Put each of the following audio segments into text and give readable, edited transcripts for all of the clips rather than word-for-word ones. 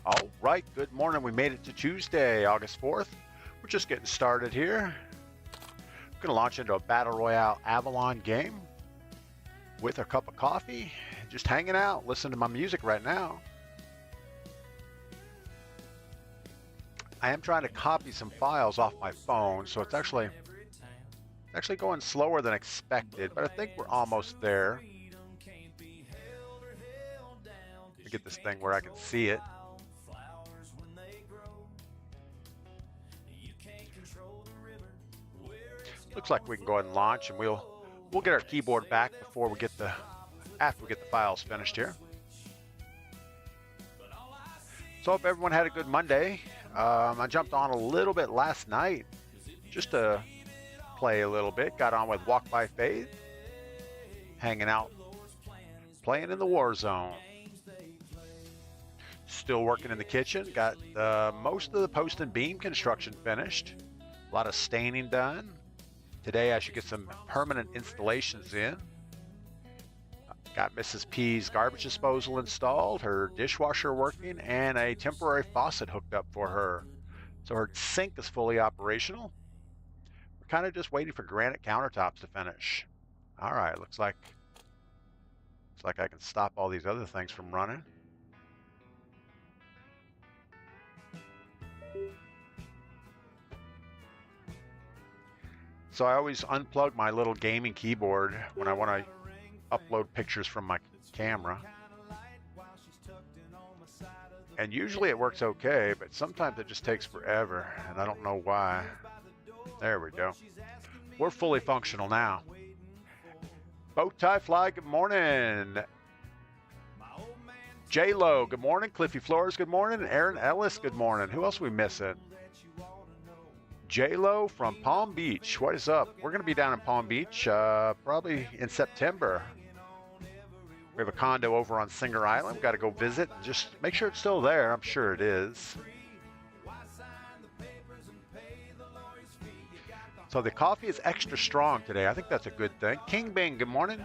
All right, good morning. We made it to Tuesday, August 4th. We're just getting started here. I'm going to launch into a Battle Royale Avalon game with a cup of coffee, just hanging out, listening to my music right now. I am trying to copy some files off my phone, so it's actually going slower than expected, but I think we're almost there. Let me get this thing where I can see it. Looks like we can go ahead and launch, and we'll get our keyboard back before we get after we get the files finished here. So I hope everyone had a good Monday. I jumped on a little bit last night just to play a little bit. Got on with Walk by Faith, hanging out, playing in the Warzone. Still working in the kitchen. Got most of the post and beam construction finished. A lot of staining done. Today I should get some permanent installations in. Got Mrs. P's garbage disposal installed, her dishwasher working, and a temporary faucet hooked up for her. So her sink is fully operational. We're kind of just waiting for granite countertops to finish. All right, looks like I can stop all these other things from running. So I always unplug my little gaming keyboard when I want to upload pictures from my camera. And usually it works okay, but sometimes it just takes forever, and I don't know why. There we go. We're fully functional now. Bowtie Fly, good morning. J-Lo, good morning. Cliffy Flores, good morning. Aaron Ellis, good morning. Who else are we missing? J-Lo from Palm Beach. What is up? We're going to be down in Palm Beach probably in September. We have a condo over on Singer Island. Got to go visit and just make sure it's still there. I'm sure it is. So the coffee is extra strong today. I think that's a good thing. King Bing, good morning.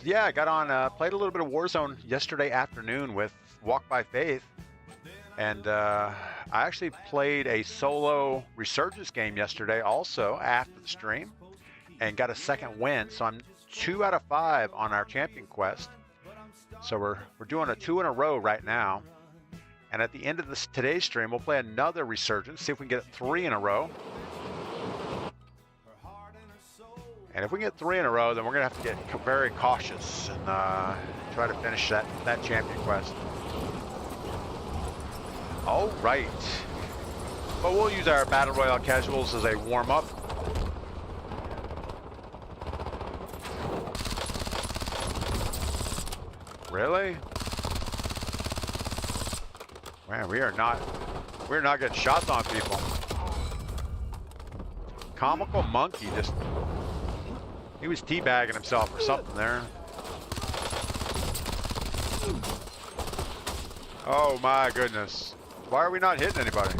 Yeah, I got on, played a little bit of Warzone yesterday afternoon with Walk by Faith. And I actually played a solo Resurgence game yesterday also after the stream and got a second win. So I'm 2 out of 5 on our champion quest. So we're doing a 2 in a row right now. And at the end of today's stream, we'll play another Resurgence, see if we can get 3 in a row. And if we get 3 in a row, then we're going to have to get very cautious and try to finish that champion quest. All right. But we'll use our Battle Royale casuals as a warm-up. Really? Man, we're not getting shots on people. Comical Monkey just... He was teabagging himself or something there. Oh my goodness. Why are we not hitting anybody?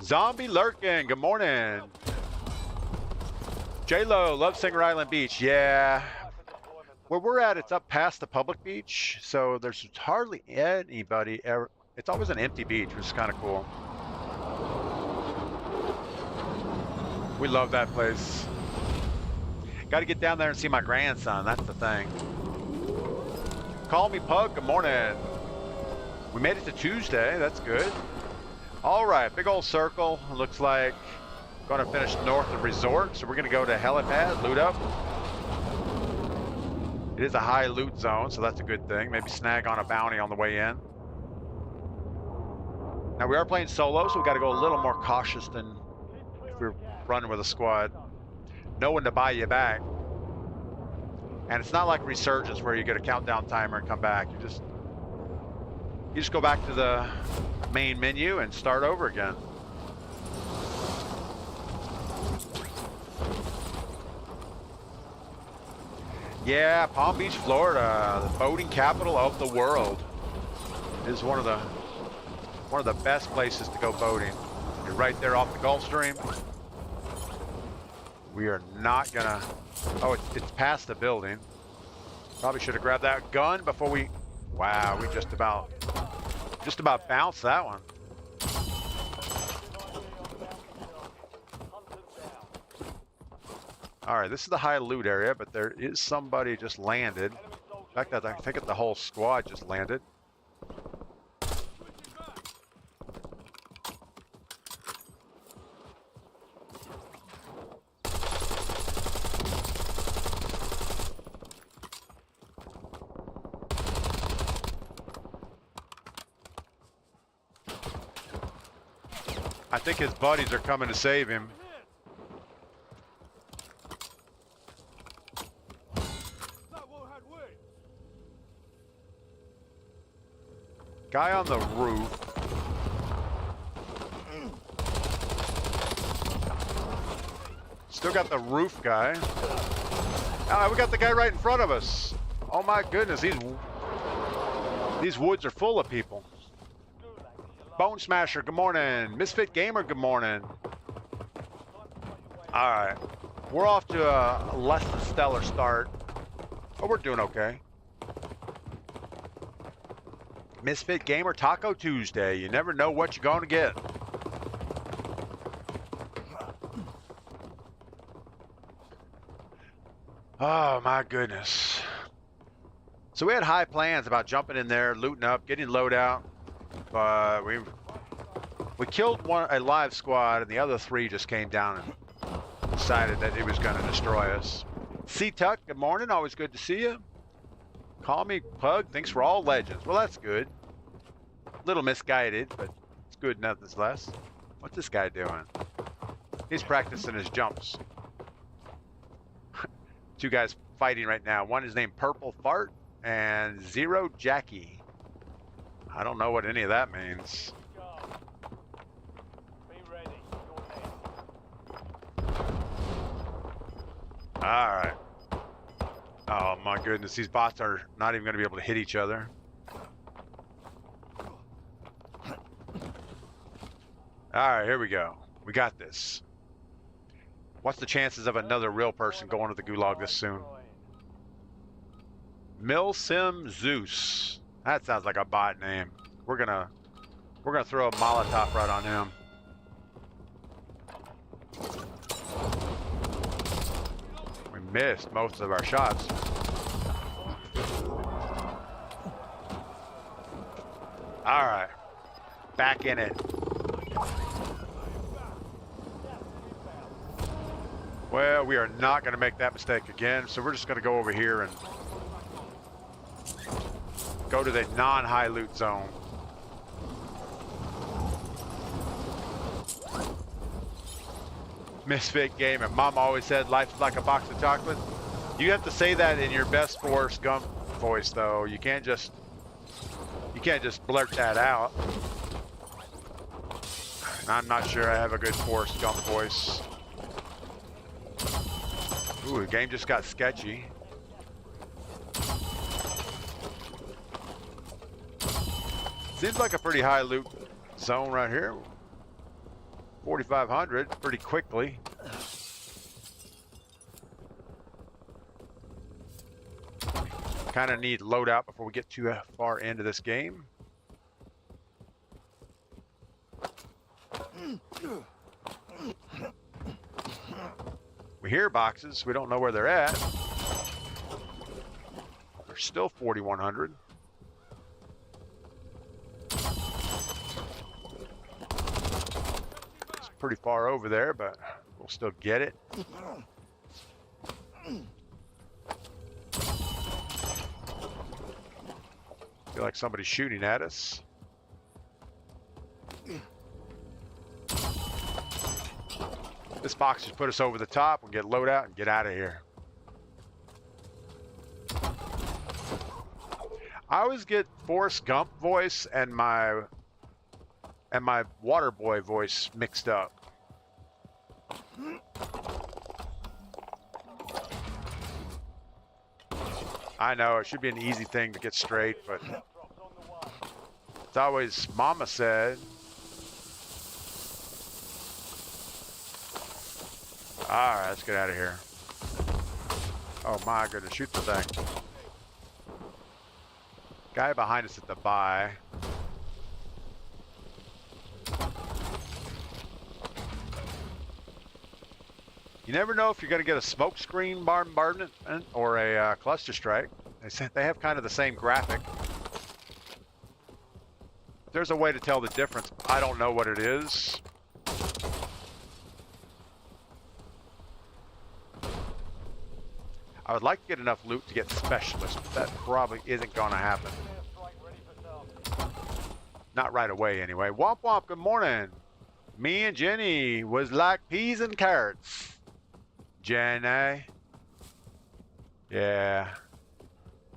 Zombie lurking, good morning. J-Lo, love Singer Island Beach. Yeah. Where we're at, it's up past the public beach, so there's hardly anybody ever. It's always an empty beach, which is kind of cool. We love that place. Got to get down there and see my grandson. That's the thing. Call me Pug. Good morning. We made it to Tuesday. That's good. All right. Big old circle. Looks like going to finish north of Resort. So we're going to go to Helipad, loot up. It is a high loot zone, so that's a good thing. Maybe snag on a bounty on the way in. Now we are playing solo, so we got to go a little more cautious than if we're running with a squad. No one to buy you back. And it's not like Resurgence where you get a countdown timer and come back. You just go back to the main menu and start over again. Yeah, Palm Beach, Florida, the boating capital of the world. It is one of the best places to go boating. You're right there off the Gulf Stream. We are not gonna... Oh, it's past the building. Probably should have grabbed that gun before we... Wow, we just about bounced that one. All right, this is the high loot area, but there is somebody just landed. In fact, I think the whole squad just landed. I think his buddies are coming to save him. Guy on the roof. Still got the roof guy. Ah, we got the guy right in front of us. Oh my goodness, these woods are full of people. Bone Smasher, good morning. Misfit Gamer, good morning. All right, we're off to a less than stellar start, but we're doing okay. Misfit Gamer Taco Tuesday. You never know what you're going to get. Oh my goodness. So we had high plans about jumping in there, looting up, getting loadout. But we killed a live squad, and the other three just came down and decided that it was going to destroy us. C-Tuck, good morning. Always good to see you. Call me Pug. Thinks we're all legends. Well, that's good. A little misguided, but it's good nonetheless. What's this guy doing? He's practicing his jumps. Two guys fighting right now. One is named Purple Fart and Zero Jackie. I don't know what any of that means. All right. Oh my goodness, these bots are not even going to be able to hit each other. All right, here we go. We got this. What's the chances of another real person going to the gulag this soon? Milsim Zeus. That sounds like a bot name. We're gonna throw a Molotov right on him. We missed most of our shots. All right, back in it. Well, we are not going to make that mistake again, so we're just going to go over here and go to the non-high loot zone. Misfit Game, and Mom always said life's like a box of chocolate. You have to say that in your best Forrest Gump voice, though. You can't just blurt that out. I'm not sure I have a good Forrest Gump voice. Ooh, the game just got sketchy. Seems like a pretty high loot zone right here. 4,500 pretty quickly. Kind of need loadout before we get too far into this game. We hear boxes. We don't know where they're at. They're still 4,100. It's pretty far over there, but we'll still get it. Feel like somebody's shooting at us. This box just put us over the top. We'll get loadout and get out of here. I always get Forrest Gump voice and my water boy voice mixed up. I know it should be an easy thing to get straight, but it's always Mama said. Alright, let's get out of here. Oh my goodness, shoot the thing. Guy behind us at the buy. You never know if you're going to get a smoke screen bombardment or a cluster strike. They have kind of the same graphic. There's a way to tell the difference. I don't know what it is. I would like to get enough loot to get specialist, but that probably isn't going to happen. Not right away, anyway. Womp womp, good morning. Me and Jenny was like peas and carrots. Jenny. Yeah.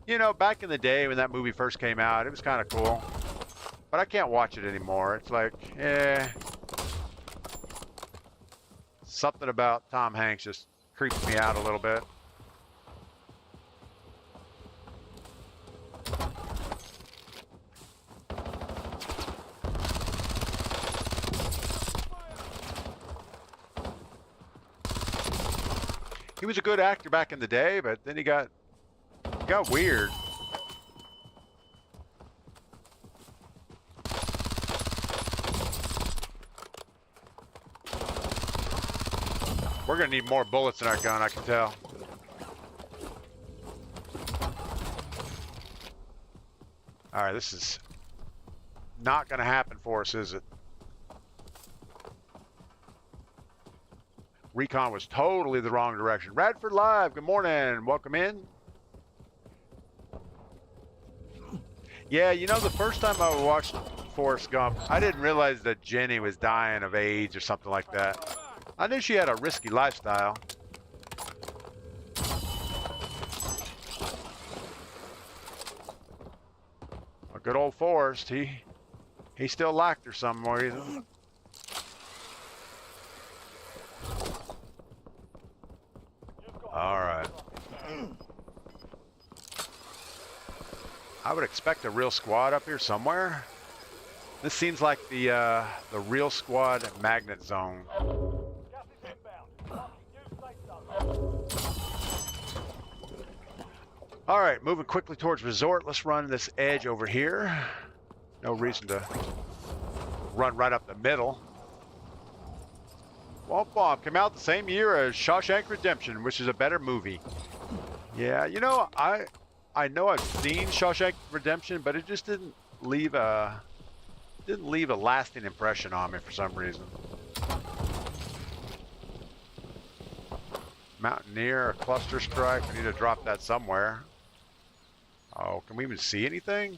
You know, back in the day when that movie first came out, it was kind of cool. But I can't watch it anymore. It's like, something about Tom Hanks just creeps me out a little bit. He was a good actor back in the day, but then he got weird. We're gonna need more bullets in our gun, I can tell. All right, this is not gonna happen for us, is it? Recon was totally the wrong direction. Radford Live, good morning. Welcome in. Yeah, you know, the first time I watched Forrest Gump, I didn't realize that Jenny was dying of AIDS or something like that. I knew she had a risky lifestyle. A good old Forrest, he still liked her some reason. All right. I would expect a real squad up here somewhere. This seems like the real squad magnet zone. All right, moving quickly towards resort. Let's run this edge over here. No reason to run right up the middle. Womp Womp came out the same year as Shawshank Redemption, which is a better movie. Yeah, you know, I know I've seen Shawshank Redemption, but it just didn't leave a lasting impression on me for some reason. Mountaineer, a cluster strike. We need to drop that somewhere. Oh, can we even see anything?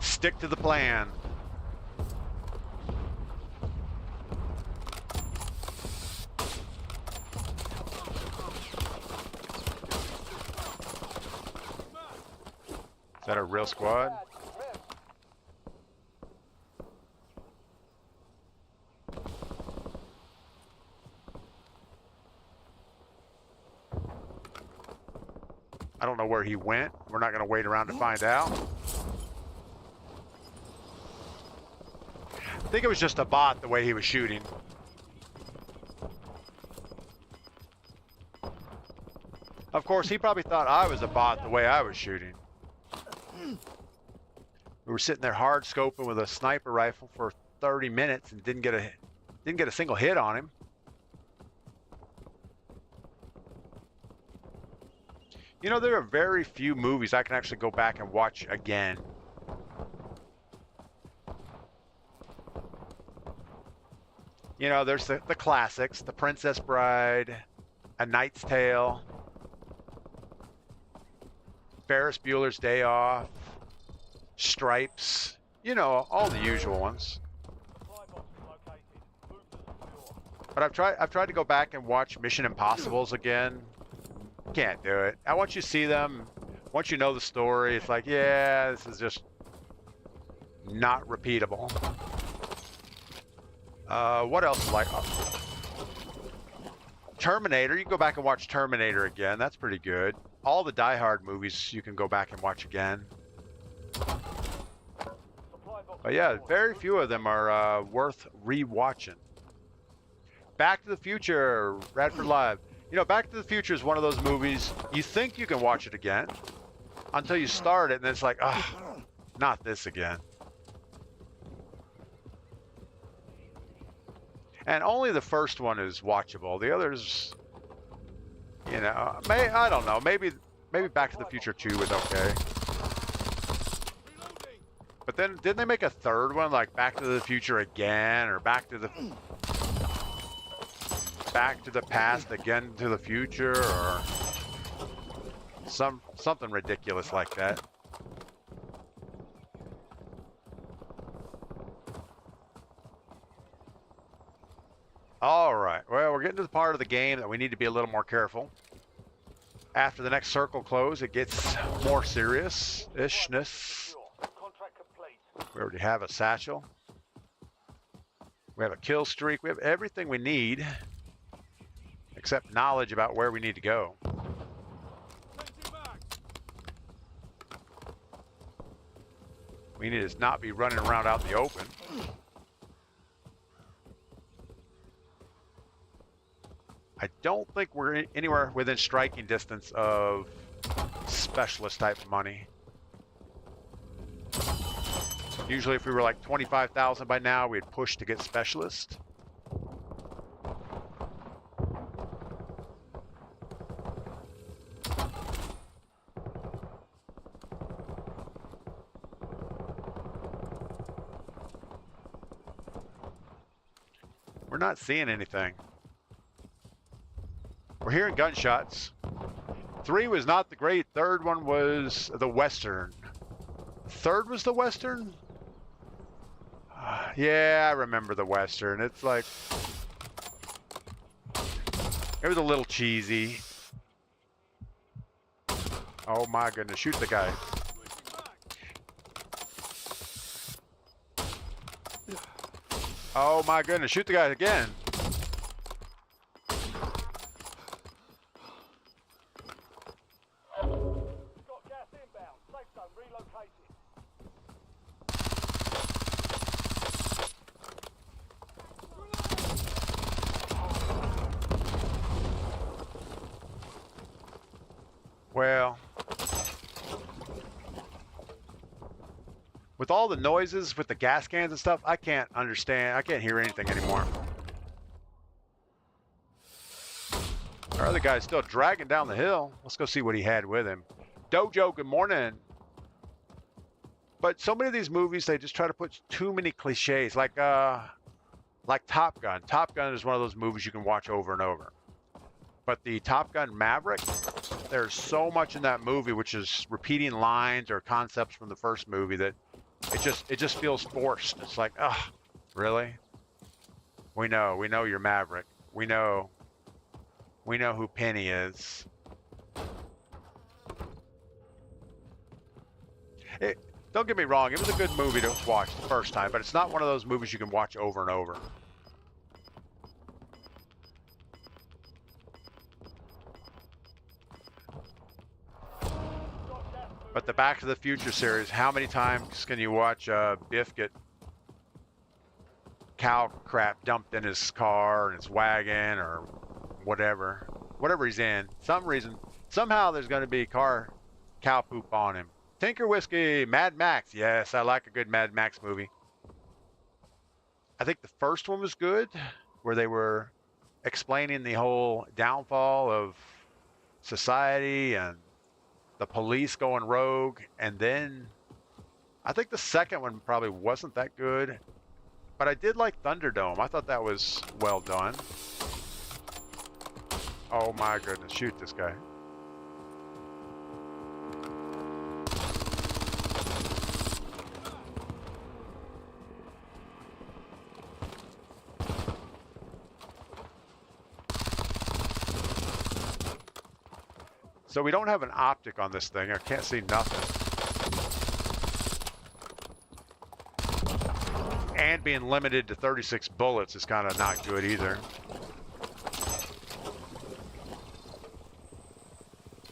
Stick to the plan. Is that a real squad? I don't know where he went. We're not going to wait around to find out. I think it was just a bot the way he was shooting. Of course, he probably thought I was a bot the way I was shooting. We were sitting there hard scoping with a sniper rifle for 30 minutes and didn't get a single hit on him. You know, there are very few movies I can actually go back and watch again. You know, there's the classics, The Princess Bride, A Knight's Tale, Ferris Bueller's Day Off, Stripes, you know, all the usual ones. But I've tried to go back and watch Mission Impossibles again. Can't do it. I want you to see them. Once you know the story, it's like, yeah, this is just not repeatable. What else? Like Terminator. You can go back and watch Terminator again. That's pretty good. all the Die Hard movies you can go back and watch again. But yeah, very few of them are worth re-watching. Back to the Future, Radford Live. You know, Back to the Future is one of those movies, you think you can watch it again until you start it, and it's like, ah, not this again. And only the first one is watchable. The others, you know, I don't know. Maybe Back to the Future 2 is okay. But then, didn't they make a third one, like Back to the Future again, or Back to the Past again to the future, or something ridiculous like that? All right. Well, we're getting to the part of the game that we need to be a little more careful. After the next circle close, it gets more serious-ishness. We already have a satchel. We have a kill streak. We have everything we need, except knowledge about where we need to go. We need to not be running around out in the open. I don't think we're anywhere within striking distance of specialist type money. Usually if we were like 25,000 by now, we'd push to get specialist. We're not seeing anything. We're hearing gunshots. 3 was not the great. Third one was the Western. Third was the Western? Yeah, I remember the Western. It's like, it was a little cheesy. Oh my goodness, shoot the guy. Oh my goodness, shoot the guy again. Well, with all the noises, with the gas cans and stuff, I can't understand. I can't hear anything anymore. Our other guy's still dragging down the hill. Let's go see what he had with him. Dojo, good morning. But so many of these movies, they just try to put too many cliches, like Top Gun. Top Gun is one of those movies you can watch over and over. But the Top Gun Maverick, there's so much in that movie which is repeating lines or concepts from the first movie that it just feels forced. It's like, ugh, really? We know you're Maverick. We know who Penny is. Don't get me wrong, it was a good movie to watch the first time, but it's not one of those movies you can watch over and over. But the Back to the Future series, how many times can you watch Biff get cow crap dumped in his car and his wagon or whatever he's in? Somehow there's going to be cow poop on him. Tinker Whiskey, Mad Max. Yes, I like a good Mad Max movie. I think the first one was good, where they were explaining the whole downfall of society and the police going rogue, and then I think the second one probably wasn't that good, but I did like Thunderdome. I thought that was well done. Oh my goodness, shoot this guy. So we don't have an optic on this thing. I can't see nothing. And being limited to 36 bullets is kind of not good either.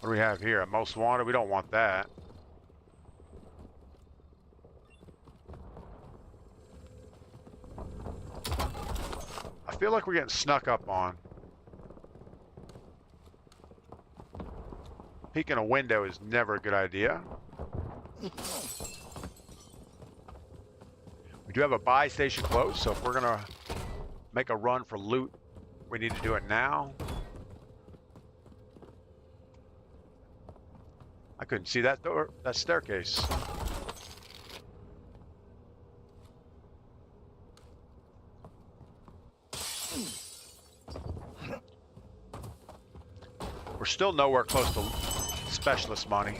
What do we have here? A most wanted? We don't want that. I feel like we're getting snuck up on. Peeking a window is never a good idea. We do have a buy station close, so if we're gonna make a run for loot, we need to do it now. I couldn't see that door, that staircase. We're still nowhere close to specialist money.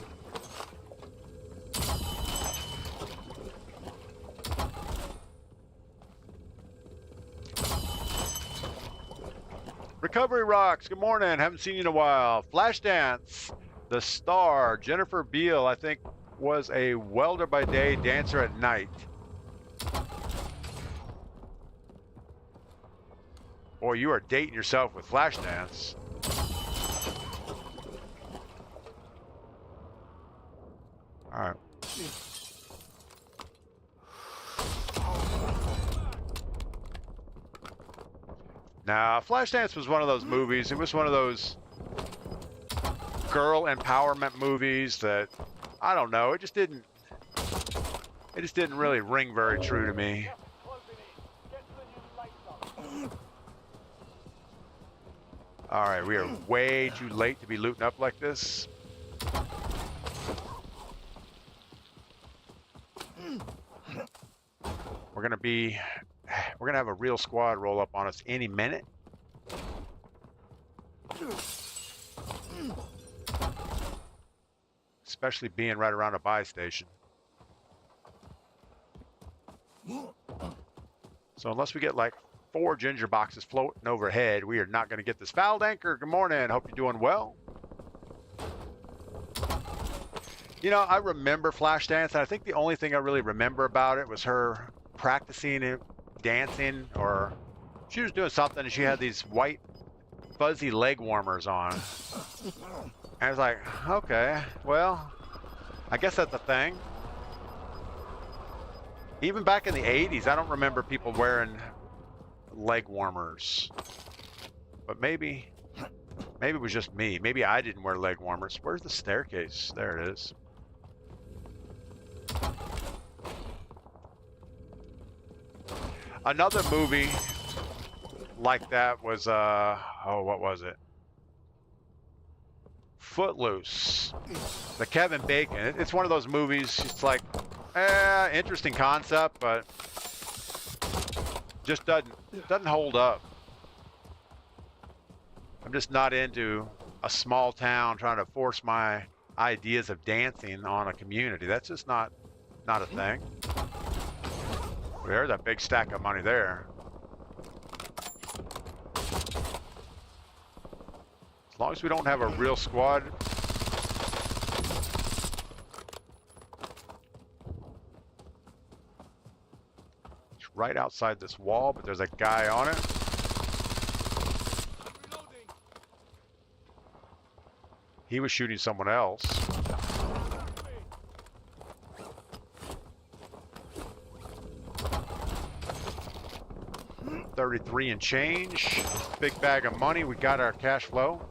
Recovery Rocks, good morning. Haven't seen you in a while. Flashdance, the star, Jennifer Beal, I think, was a welder by day, dancer at night. Boy, you are dating yourself with Flashdance. All right. Now, Flashdance was one of those movies. It was one of those girl empowerment movies that, I don't know, it just didn't really ring very true to me. All right, we are way too late to be looting up like this. We're gonna have a real squad roll up on us any minute. Especially being right around a buy station. So unless we get like 4 ginger boxes floating overhead, we are not gonna get this. Fouled Anchor, good morning, hope you're doing well. You know, I remember Flashdance, and I think the only thing I really remember about it was her practicing it, dancing, or she was doing something and she had these white fuzzy leg warmers on. And I was like, okay, well, I guess that's a thing. Even back in the 80s, I don't remember people wearing leg warmers. But maybe it was just me. Maybe I didn't wear leg warmers. Where's the staircase? There it is. Another movie like that was, oh, what was it? Footloose. The Kevin Bacon. It's one of those movies, it's like, interesting concept, but just doesn't hold up. I'm just not into a small town trying to force my ideas of dancing on a community. That's just not a thing. There's a big stack of money there. As long as we don't have a real squad. It's right outside this wall, but there's a guy on it. He was shooting someone else. $33 and change. Big bag of money. We got our cash flow.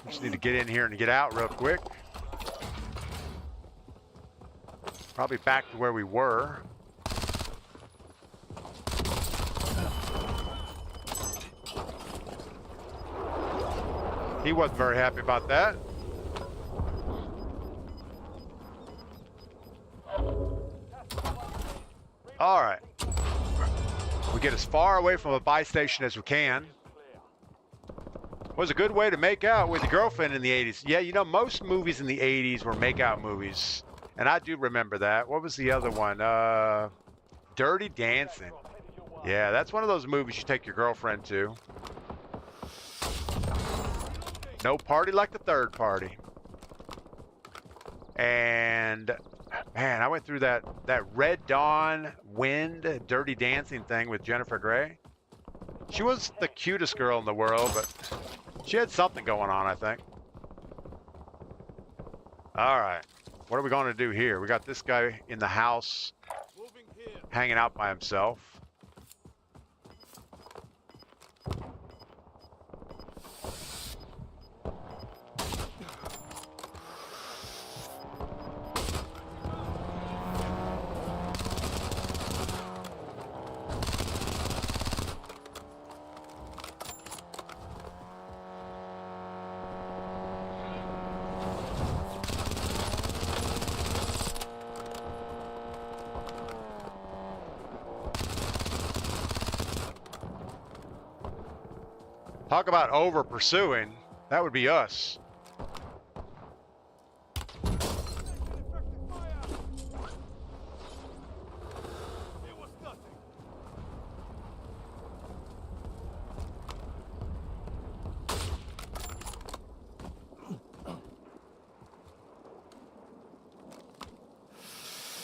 Just need to get in here and get out real quick. Probably back to where we were. He wasn't very happy about that. All right. We get as far away from a buy station as we can. Was a good way to make out with your girlfriend in the 80s. Yeah, you know, most movies in the 80s were make-out movies. And I do remember that. What was the other one? Dirty Dancing. Yeah, that's one of those movies you take your girlfriend to. No party like the third party. And Man, I went through that Red Dawn Wind Dirty Dancing thing with Jennifer Grey. She was the cutest girl in the world, but she had something going on, I think. All right, what are we going to do here? We got this guy in the house hanging out by himself. Talk about over pursuing. That would be us.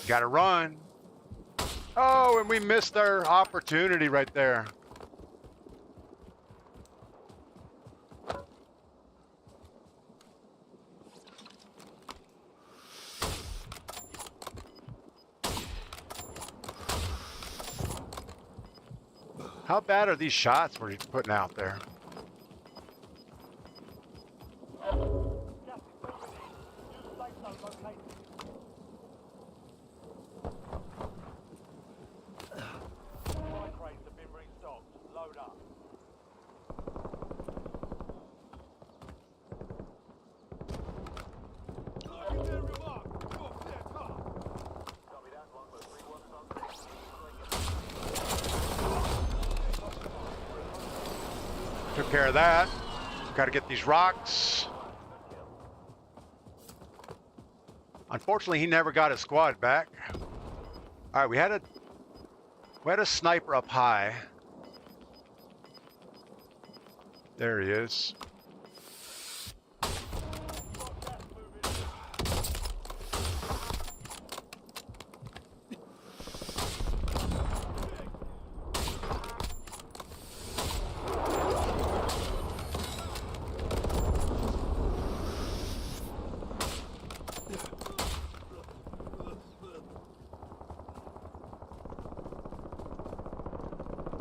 Gotta run. Oh, and we missed our opportunity right there. How bad are these shots we're putting out there? Took care of that. Got to get these rocks. Unfortunately, he never got his squad back. All right, we had a sniper up high. There he is.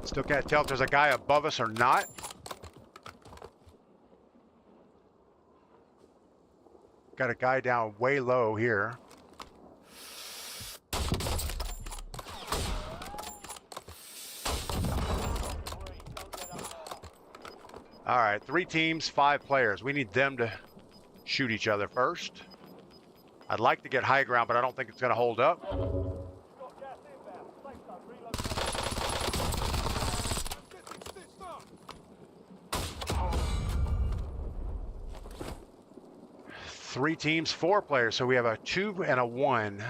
Still can't tell if there's a guy above us or not. Got a guy down way low here. All right, 3 teams, 5 players. We need them to shoot each other first. I'd like to get high ground, but I don't think it's going to hold up. Three teams, 4 players, so we have a 2 and a 1.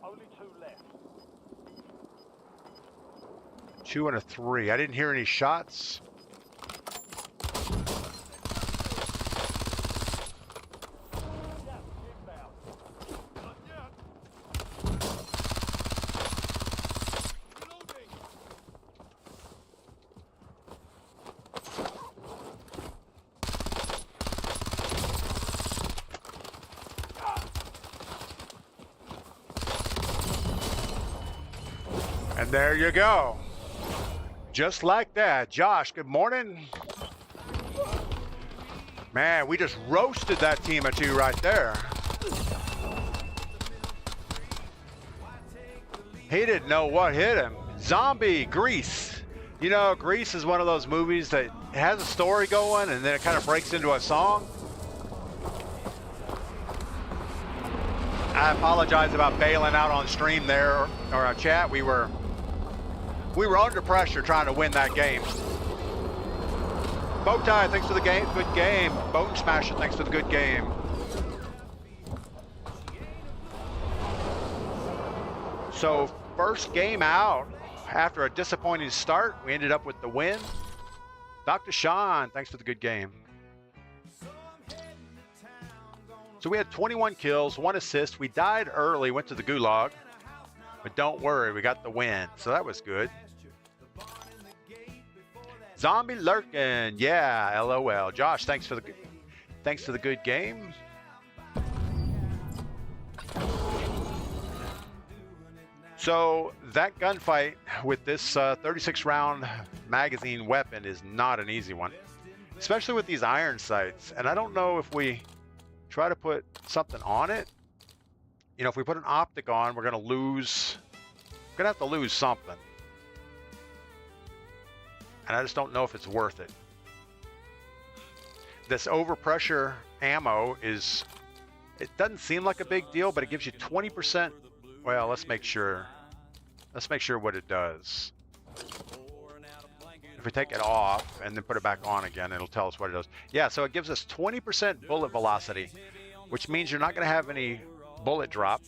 Only 2 left. 2 and a 3. I didn't hear any shots. And there you go. Just like that. Josh, good morning. Man, we just roasted that team of 2 right there. He didn't know what hit him. Zombie, Grease. You know, Grease is one of those movies that has a story going and then it kind of breaks into a song. I apologize about bailing out on stream there or a chat. We were under pressure trying to win that game. Bowtie, thanks for the game. Good game. Bone Smasher, thanks for the good game. So first game out after a disappointing start, we ended up with the win. Dr. Sean, thanks for the good game. So we had 21 kills, 1 assist. We died early, went to the gulag. But don't worry, we got the win. So that was good. Zombie lurking. Yeah, LOL. Josh, thanks for the good game. So that gunfight with this 36 round magazine weapon is not an easy one, especially with these iron sights. And I don't know if we try to put something on it. You know, if we put an optic on, we're gonna have to lose something. And I just don't know if it's worth it. This overpressure ammo it doesn't seem like a big deal, but it gives you 20%. Well, let's make sure. Let's make sure what it does. If we take it off and then put it back on again, it'll tell us what it does. Yeah, so it gives us 20% bullet velocity, which means you're not going to have any bullet drop.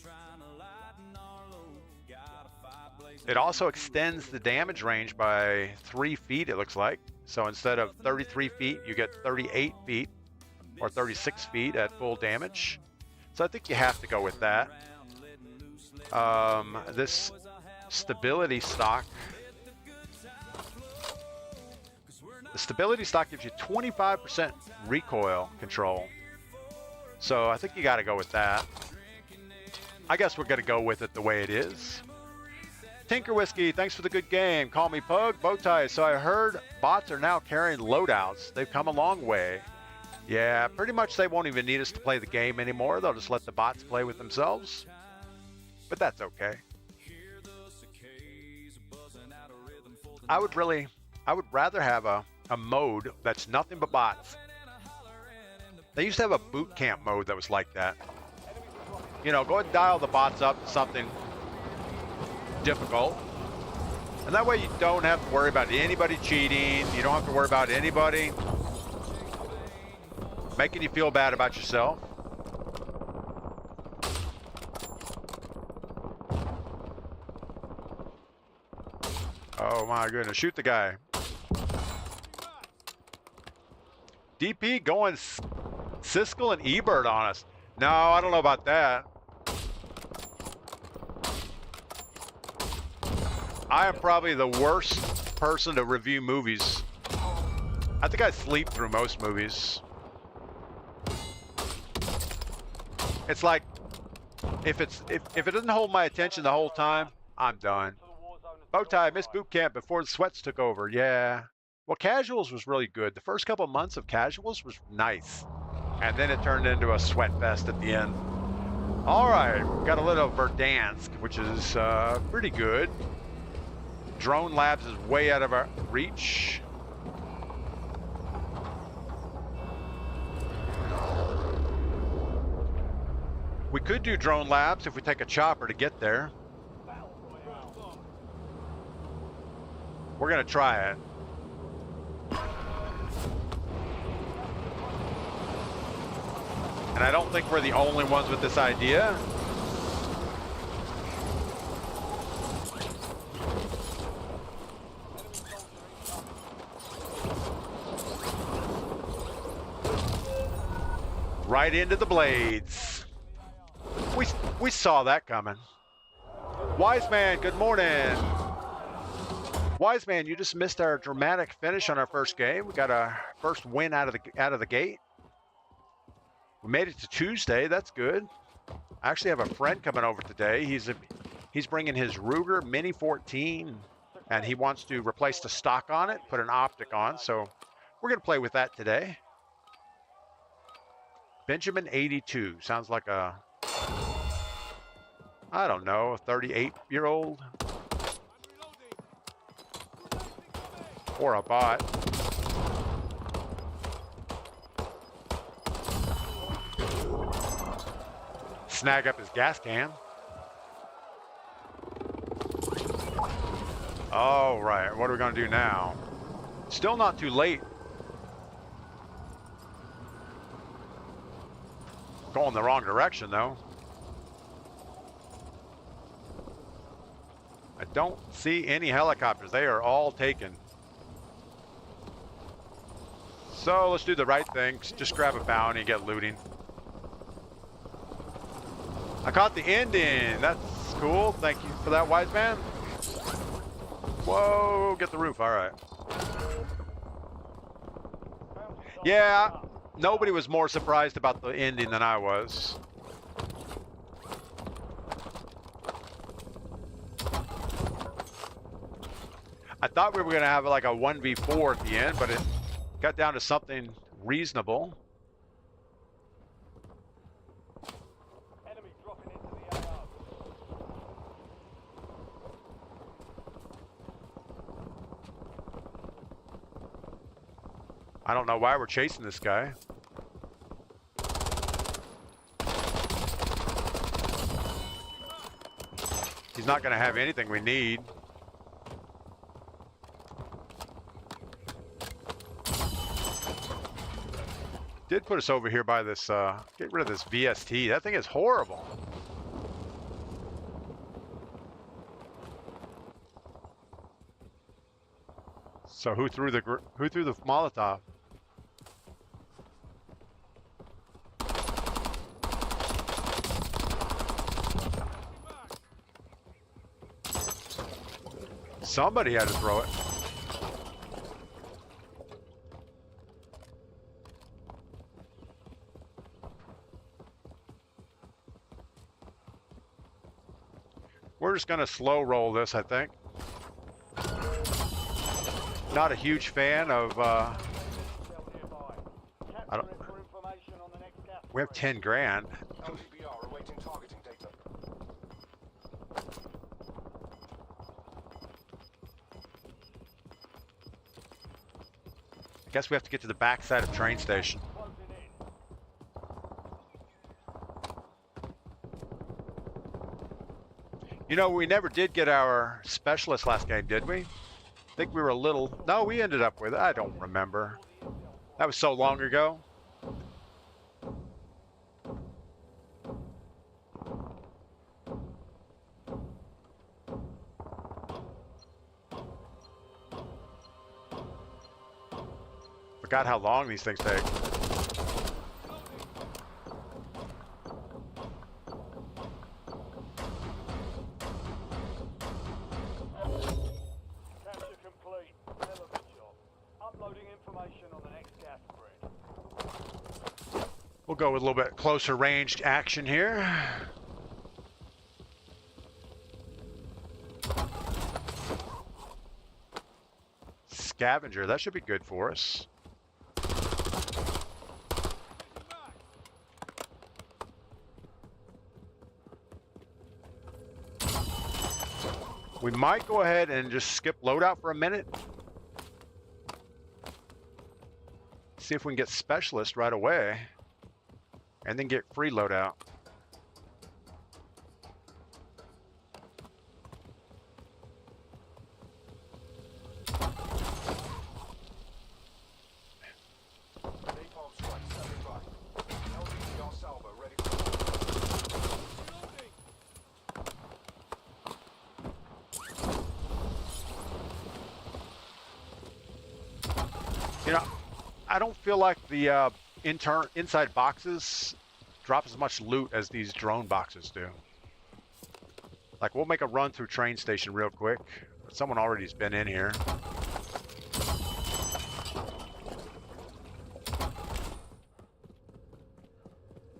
It also extends the damage range by 3 feet, it looks like. So instead of 33 feet, you get 38 feet or 36 feet at full damage. So I think you have to go with that. This stability stock. The stability stock gives you 25% recoil control. So I think you got to go with that. I guess we're going to go with it the way it is. Tinker Whiskey, thanks for the good game. Call me Pug. Bowtie. So I heard bots are now carrying loadouts. They've come a long way. Yeah, pretty much they won't even need us to play the game anymore. They'll just let the bots play with themselves. But that's okay. I would rather have a mode that's nothing but bots. They used to have a boot camp mode that was like that. You know, go ahead and dial the bots up to something difficult. And that way you don't have to worry about anybody cheating. You don't have to worry about anybody making you feel bad about yourself. Oh my goodness, shoot the guy. DP going Siskel and Ebert on us. No, I don't know about that. I am probably the worst person to review movies. I think I sleep through most movies. It's like, if it doesn't hold my attention the whole time, I'm done. Bowtie, missed boot camp before the sweats took over. Yeah. Well, Casuals was really good. The first couple of months of Casuals was nice. And then it turned into a sweat fest at the end. All right, got a little Verdansk, which is pretty good. Drone Labs is way out of our reach. We could do Drone Labs if we take a chopper to get there. We're gonna try it. And I don't think we're the only ones with this idea. Right into the blades. We saw that coming. Wise Man, good morning. Wise Man, you just missed our dramatic finish on our first game. We got our first win out of the gate. We made it to Tuesday. That's good. I actually have a friend coming over today. He's bringing his Ruger Mini 14, and he wants to replace the stock on it, put an optic on. So we're gonna play with that today. Benjamin 82 sounds like a, I don't know, a 38-year-old or a bot. Snag up his gas can. All right, what are we gonna do now? Still not too late. Going the wrong direction though. I don't see any helicopters. They are all taken. So let's do the right thing. Just grab a bounty and get looting. I caught the ending. That's cool. Thank you for that, wise man. Whoa, get the roof. All right. Yeah, nobody was more surprised about the ending than I was. I thought we were going to have like a 1v4 at the end, but it got down to something reasonable. Enemy dropping into the AO. I don't know why we're chasing this guy. He's not going to have anything we need. Did put us over here by this, get rid of this VST. That thing is horrible. So who threw the Molotov? Somebody had to throw it. We're just gonna slow roll this, I think. Not a huge fan of, I don't, we have 10 grand. LDBR awaiting targeting data. I guess we have to get to the backside of train station. You know, we never did get our specialist last game, did we? I think we were a little... No, we ended up with it. I don't remember. That was so long ago. Forgot how long these things take. We'll go with a little bit closer ranged action here. Scavenger, that should be good for us. We might go ahead and just skip loadout for a minute. See if we can get specialist right away. And then get free loadout. Napalm strike standing by. LDBR salvo ready for You know, I don't feel like the inside boxes drop as much loot as these drone boxes do. Like, we'll make a run through train station real quick. Someone already's been in here.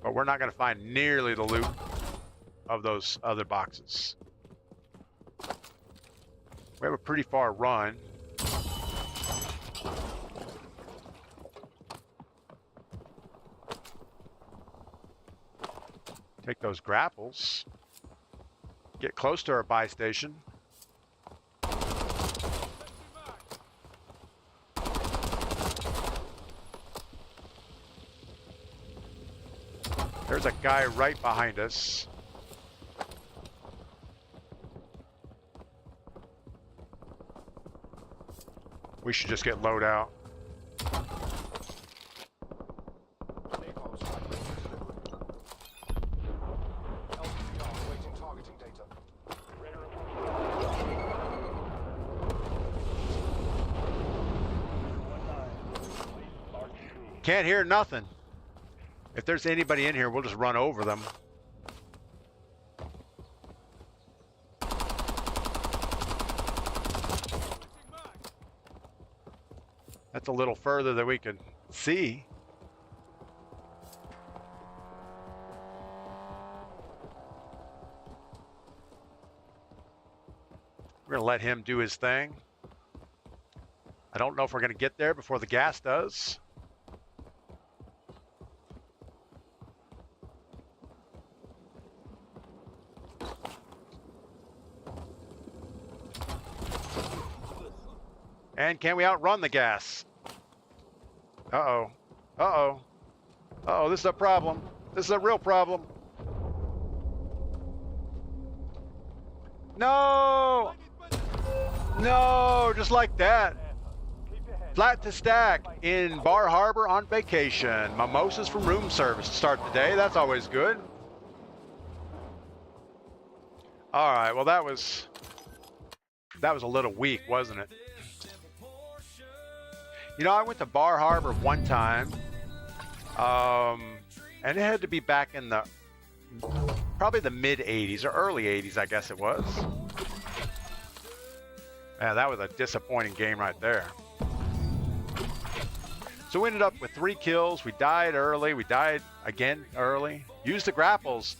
But we're not going to find nearly the loot of those other boxes. We have a pretty far run. Take those grapples. Get close to our buy station. There's a guy right behind us. We should just get load out. napalm strike ready for delivery. LDBR awaiting targeting data. Can't hear nothing. If there's anybody in here, we'll just run over them. That's a little further than we can see. We're going to let him do his thing. I don't know if we're going to get there before the gas does. And can we outrun the gas? Uh-oh. Uh-oh. Uh-oh, this is a problem. This is a real problem. No! No, just like that. Flat to stack in Bar Harbor on vacation. Mimosas from room service to start the day. That's always good. All right, well that was a little weak, wasn't it? You know, I went to Bar Harbor one time, and it had to be back in the probably the mid 80s or early 80s, I guess it was. Yeah, that was a disappointing game right there. So we ended up with 3 kills. We died early. We died again early. Used the grapples.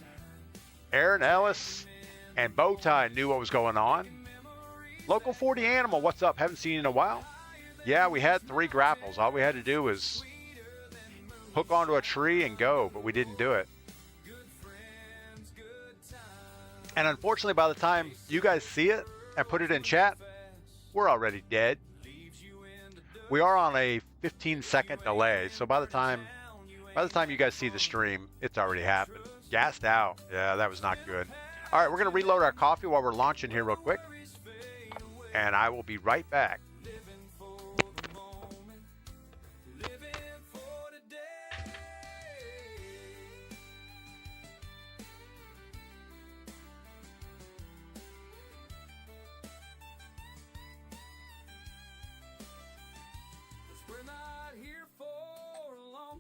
Aaron Ellis and Bowtie knew what was going on. Local 40 Animal, what's up? Haven't seen you in a while. Yeah, we had 3 grapples. All we had to do was hook onto a tree and go, but we didn't do it. And unfortunately, by the time you guys see it and put it in chat, we're already dead. We are on a 15-second delay, so by the time you guys see the stream, it's already happened. Gassed out. Yeah, that was not good. All right, we're going to reload our coffee while we're launching here real quick, and I will be right back.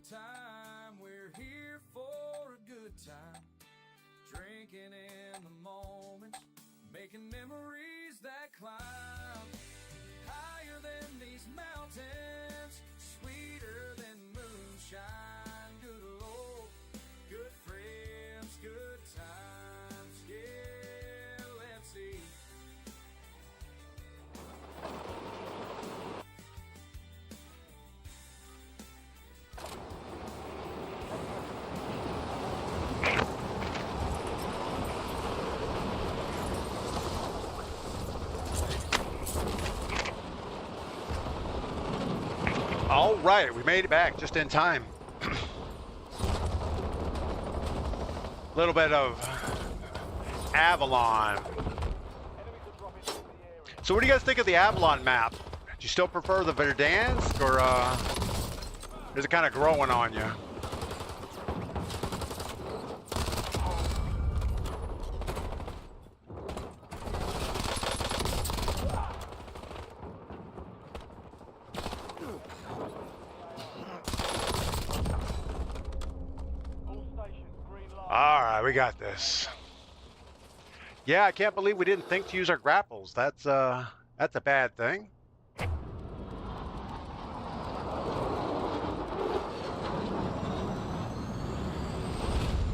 Time. We're here for a good time, drinking in the moment, making memories that climb higher than these mountains, sweeter than moonshine. Good Lord, good friends, good times. Yeah, let's see. All right, we made it back just in time. A little bit of Avalon. So what do you guys think of the Avalon map? Do you still prefer the Verdansk, or is it kind of growing on you? All right, we got this. Yeah, I can't believe we didn't think to use our grapples. That's a bad thing.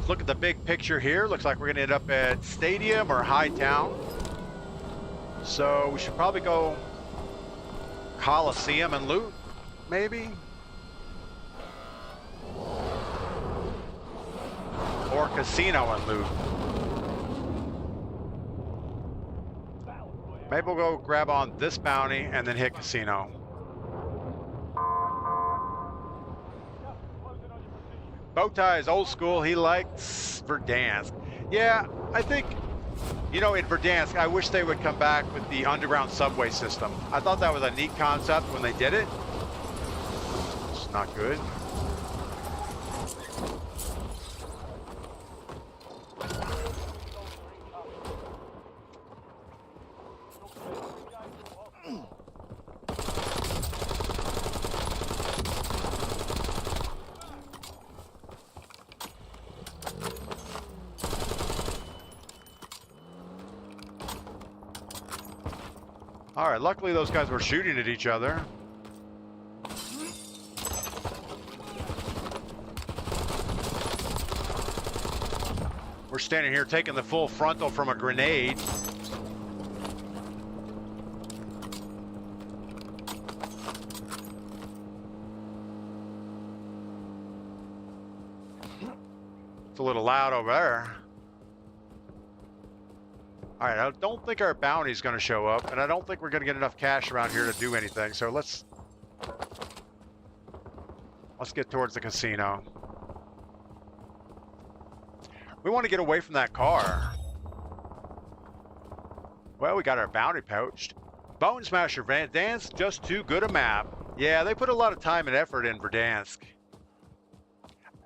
Look at the big picture here. Looks like we're gonna end up at Stadium or Hightown. So we should probably go Coliseum and loot, maybe. Or Casino and loot. Maybe we'll go grab on this bounty and then hit Casino. Bowtie is old school. He likes Verdansk. Yeah, I think, you know, in Verdansk, I wish they would come back with the underground subway system. I thought that was a neat concept when they did it. It's not good. All right, luckily those guys were shooting at each other. We're standing here taking the full frontal from a grenade. It's a little loud over there. All right, I don't think our bounty's going to show up, and I don't think we're going to get enough cash around here to do anything. So let's get towards the casino. We want to get away from that car. Well, we got our bounty poached. Bone Smasher Verdansk, just too good a map. Yeah, they put a lot of time and effort in Verdansk.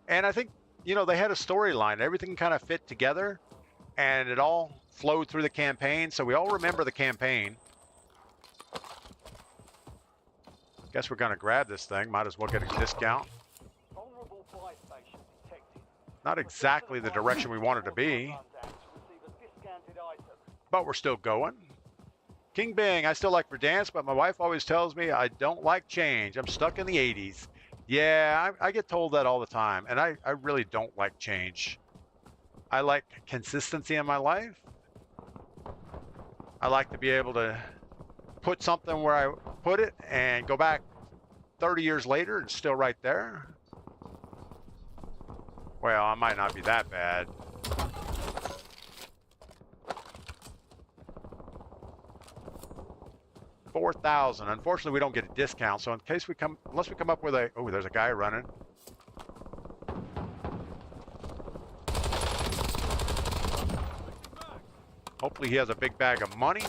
And I think, you know, they had a storyline. Everything kind of fit together, and it all flowed through the campaign, so we all remember the campaign. Guess we're going to grab this thing. Might as well get a discount. Vulnerable buy station detected. Not exactly the direction we wanted to be, but we're still going. King Bing, I still like Verdansk, but my wife always tells me I don't like change. I'm stuck in the 80s. Yeah, I get told that all the time, and I really don't like change. I like consistency in my life. I like to be able to put something where I put it and go back 30 years later and it's still right there. Well, I might not be that bad. $4,000. Unfortunately, we don't get a discount. So in case we come, unless we come up with a, oh, there's a guy running. Hopefully he has a big bag of money. Buy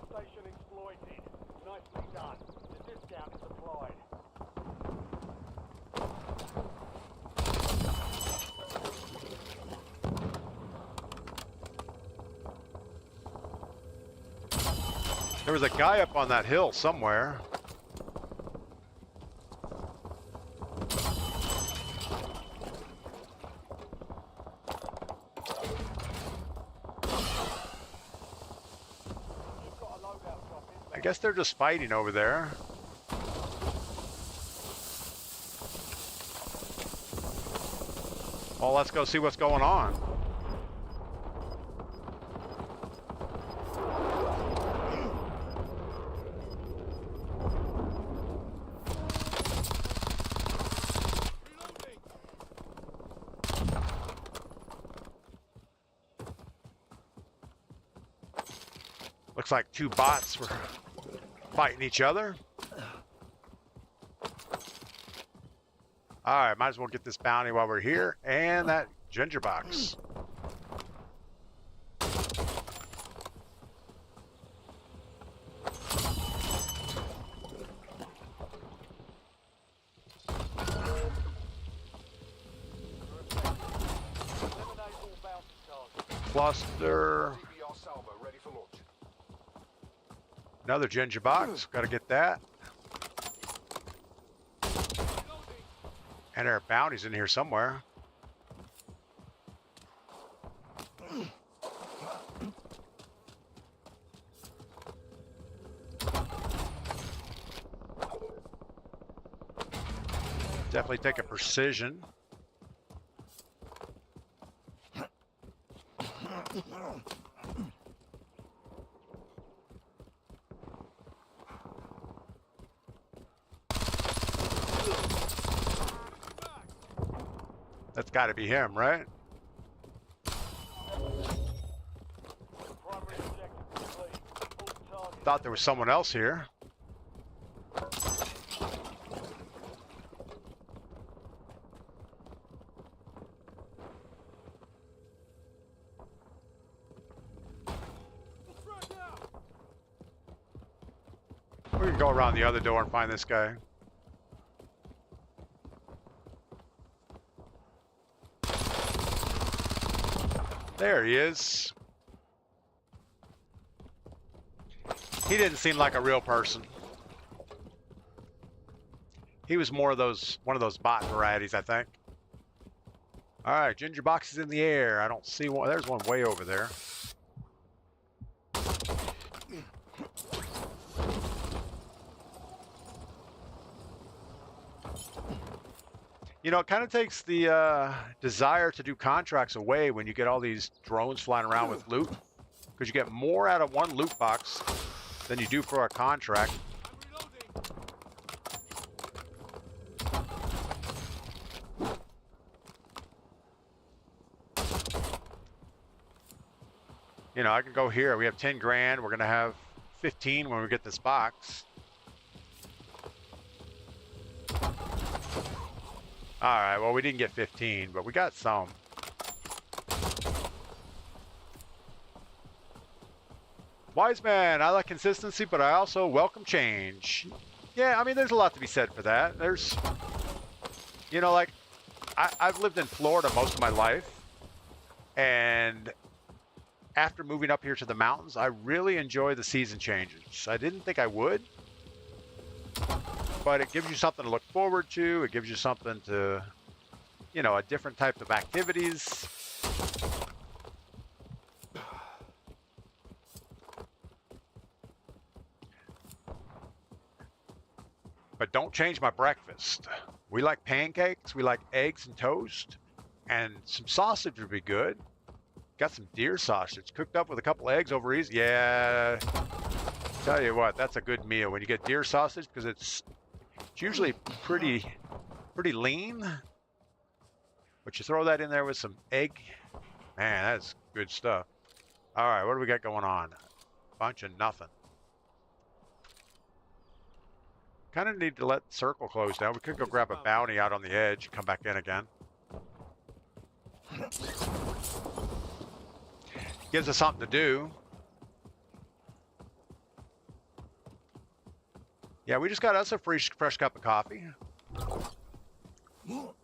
station exploited. Nicely done. The discount is applied. There was a guy up on that hill somewhere. I guess they're just fighting over there. Well, let's go see what's going on. Looks like two bots were fighting each other. All right, might as well get this bounty while we're here, and that ginger box. Cluster. Another ginger box. Got to get that. And there are bounties in here somewhere. Definitely take a precision. That's got to be him, right? Thought there was someone else here. We can go around the other door and find this guy. There he is. He didn't seem like a real person. He was more of those, one of those bot varieties, I think. All right, ginger box is in the air. I don't see one. There's one way over there. You know, it kind of takes the desire to do contracts away when you get all these drones flying around with loot, because you get more out of one loot box than you do for a contract. You know, I can go here. We have 10 grand. We're going to have 15 when we get this box. All right, well, we didn't get 15, but we got some. Wise man, I like consistency, but I also welcome change. Yeah, I mean, there's a lot to be said for that. There's, you know, like, I've lived in Florida most of my life, and after moving up here to the mountains, I really enjoy the season changes. I didn't think I would, but it gives you something to look forward to. It gives you something to, you know, a different type of activities. But don't change my breakfast. We like pancakes, we like eggs and toast, and some sausage would be good. Got some deer sausage cooked up with a couple eggs over easy. Yeah, tell you what, that's a good meal when you get deer sausage, because it's usually pretty lean. But you throw that in there with some egg, man, that's good stuff. All right, what do we got going on? Bunch of nothing. Kind of need to let circle close down. We could go grab a bounty out on the edge, come back in again. Gives us something to do. Yeah, we just got us a fresh cup of coffee. Loadout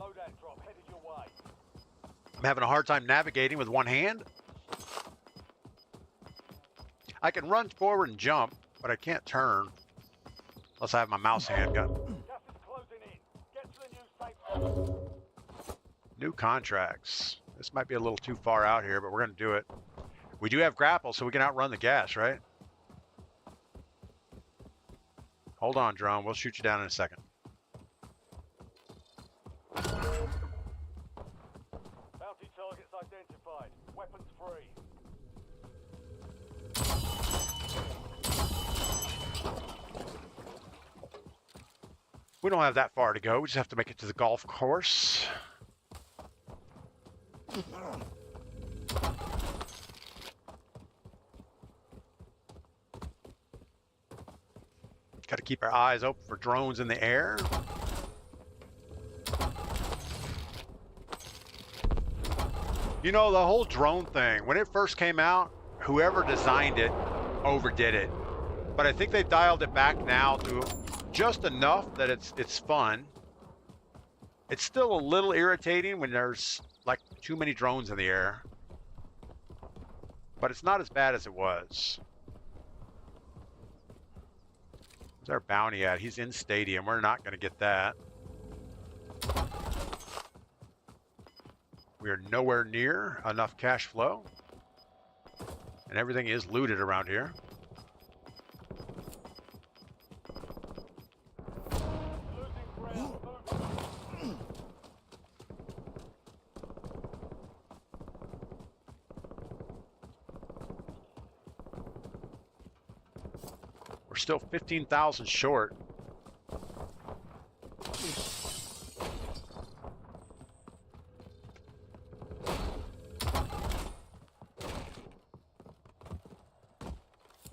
drop headed your way. I'm having a hard time navigating with one hand. I can run forward and jump, but I can't turn unless I have my mouse handgun. Gas is closing in. Get to the new safe zone. New contracts. This might be a little too far out here, but we're going to do it. We do have grapple, so we can outrun the gas, right? Hold on, drone. We'll shoot you down in a second. Bounty targets identified. Weapons free. We don't have that far to go. We just have to make it to the golf course. Got to keep our eyes open for drones in the air. You know, the whole drone thing, when it first came out, whoever designed it overdid it. But I think they've dialed it back now to just enough that it's fun. It's still a little irritating when there's like too many drones in the air, but it's not as bad as it was. Where's our bounty at? He's in stadium. We're not going to get that. We are nowhere near enough cash flow, and everything is looted around here. We're still 15,000 short.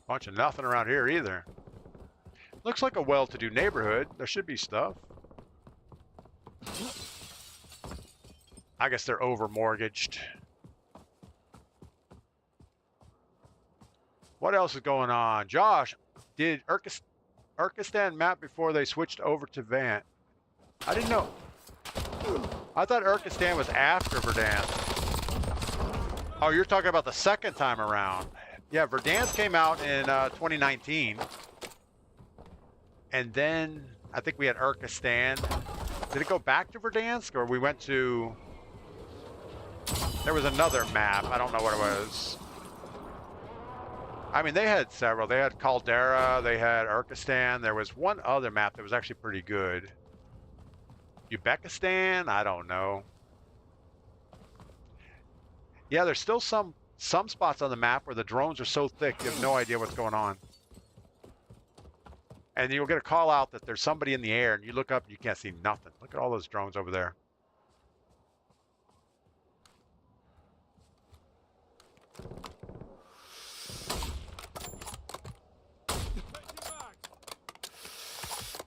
Bunch of nothing around here either. Looks like a well-to-do neighborhood. There should be stuff. I guess they're over-mortgaged. What else is going on? Josh, did Urkistan map before they switched over to Vant? I didn't know. I thought Urkistan was after Verdansk. Oh, you're talking about the second time around. Yeah, Verdansk came out in 2019. And then I think we had Urkistan. Did it go back to Verdansk, or we went to... There was another map. I don't know what it was. I mean, they had several. They had Caldera. They had Urkistan. There was one other map that was actually pretty good. Uzbekistan? I don't know. Yeah, there's still some spots on the map where the drones are so thick you have no idea what's going on. And you'll get a call out that there's somebody in the air, and you look up and you can't see nothing. Look at all those drones over there.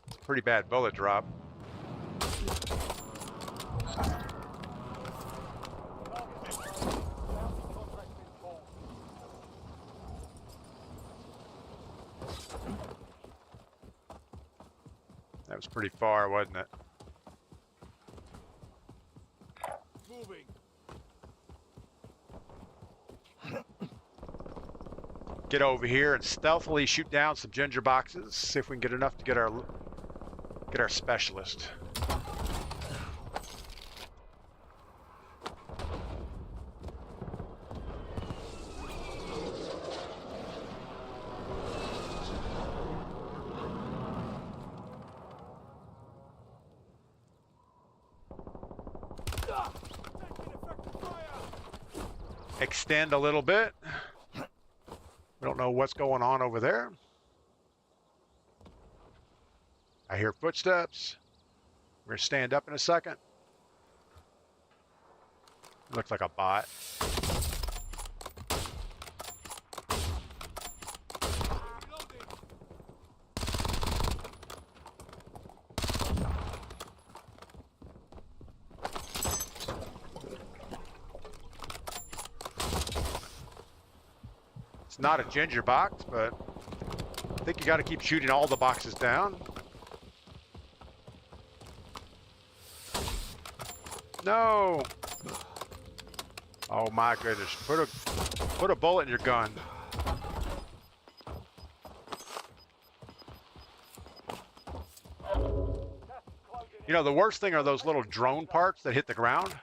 It's a pretty bad bullet drop. That was pretty far, wasn't it? Moving. Get over here and stealthily shoot down some ginger boxes. See if we can get enough to get our specialist. Extend a little bit. We don't know what's going on over there. I hear footsteps. We're gonna stand up in a second. Looks like a bot. It's not a ginger box, but I think you got to keep shooting all the boxes down. No. Oh my goodness. Put a bullet in your gun. You know, the worst thing are those little drone parts that hit the ground.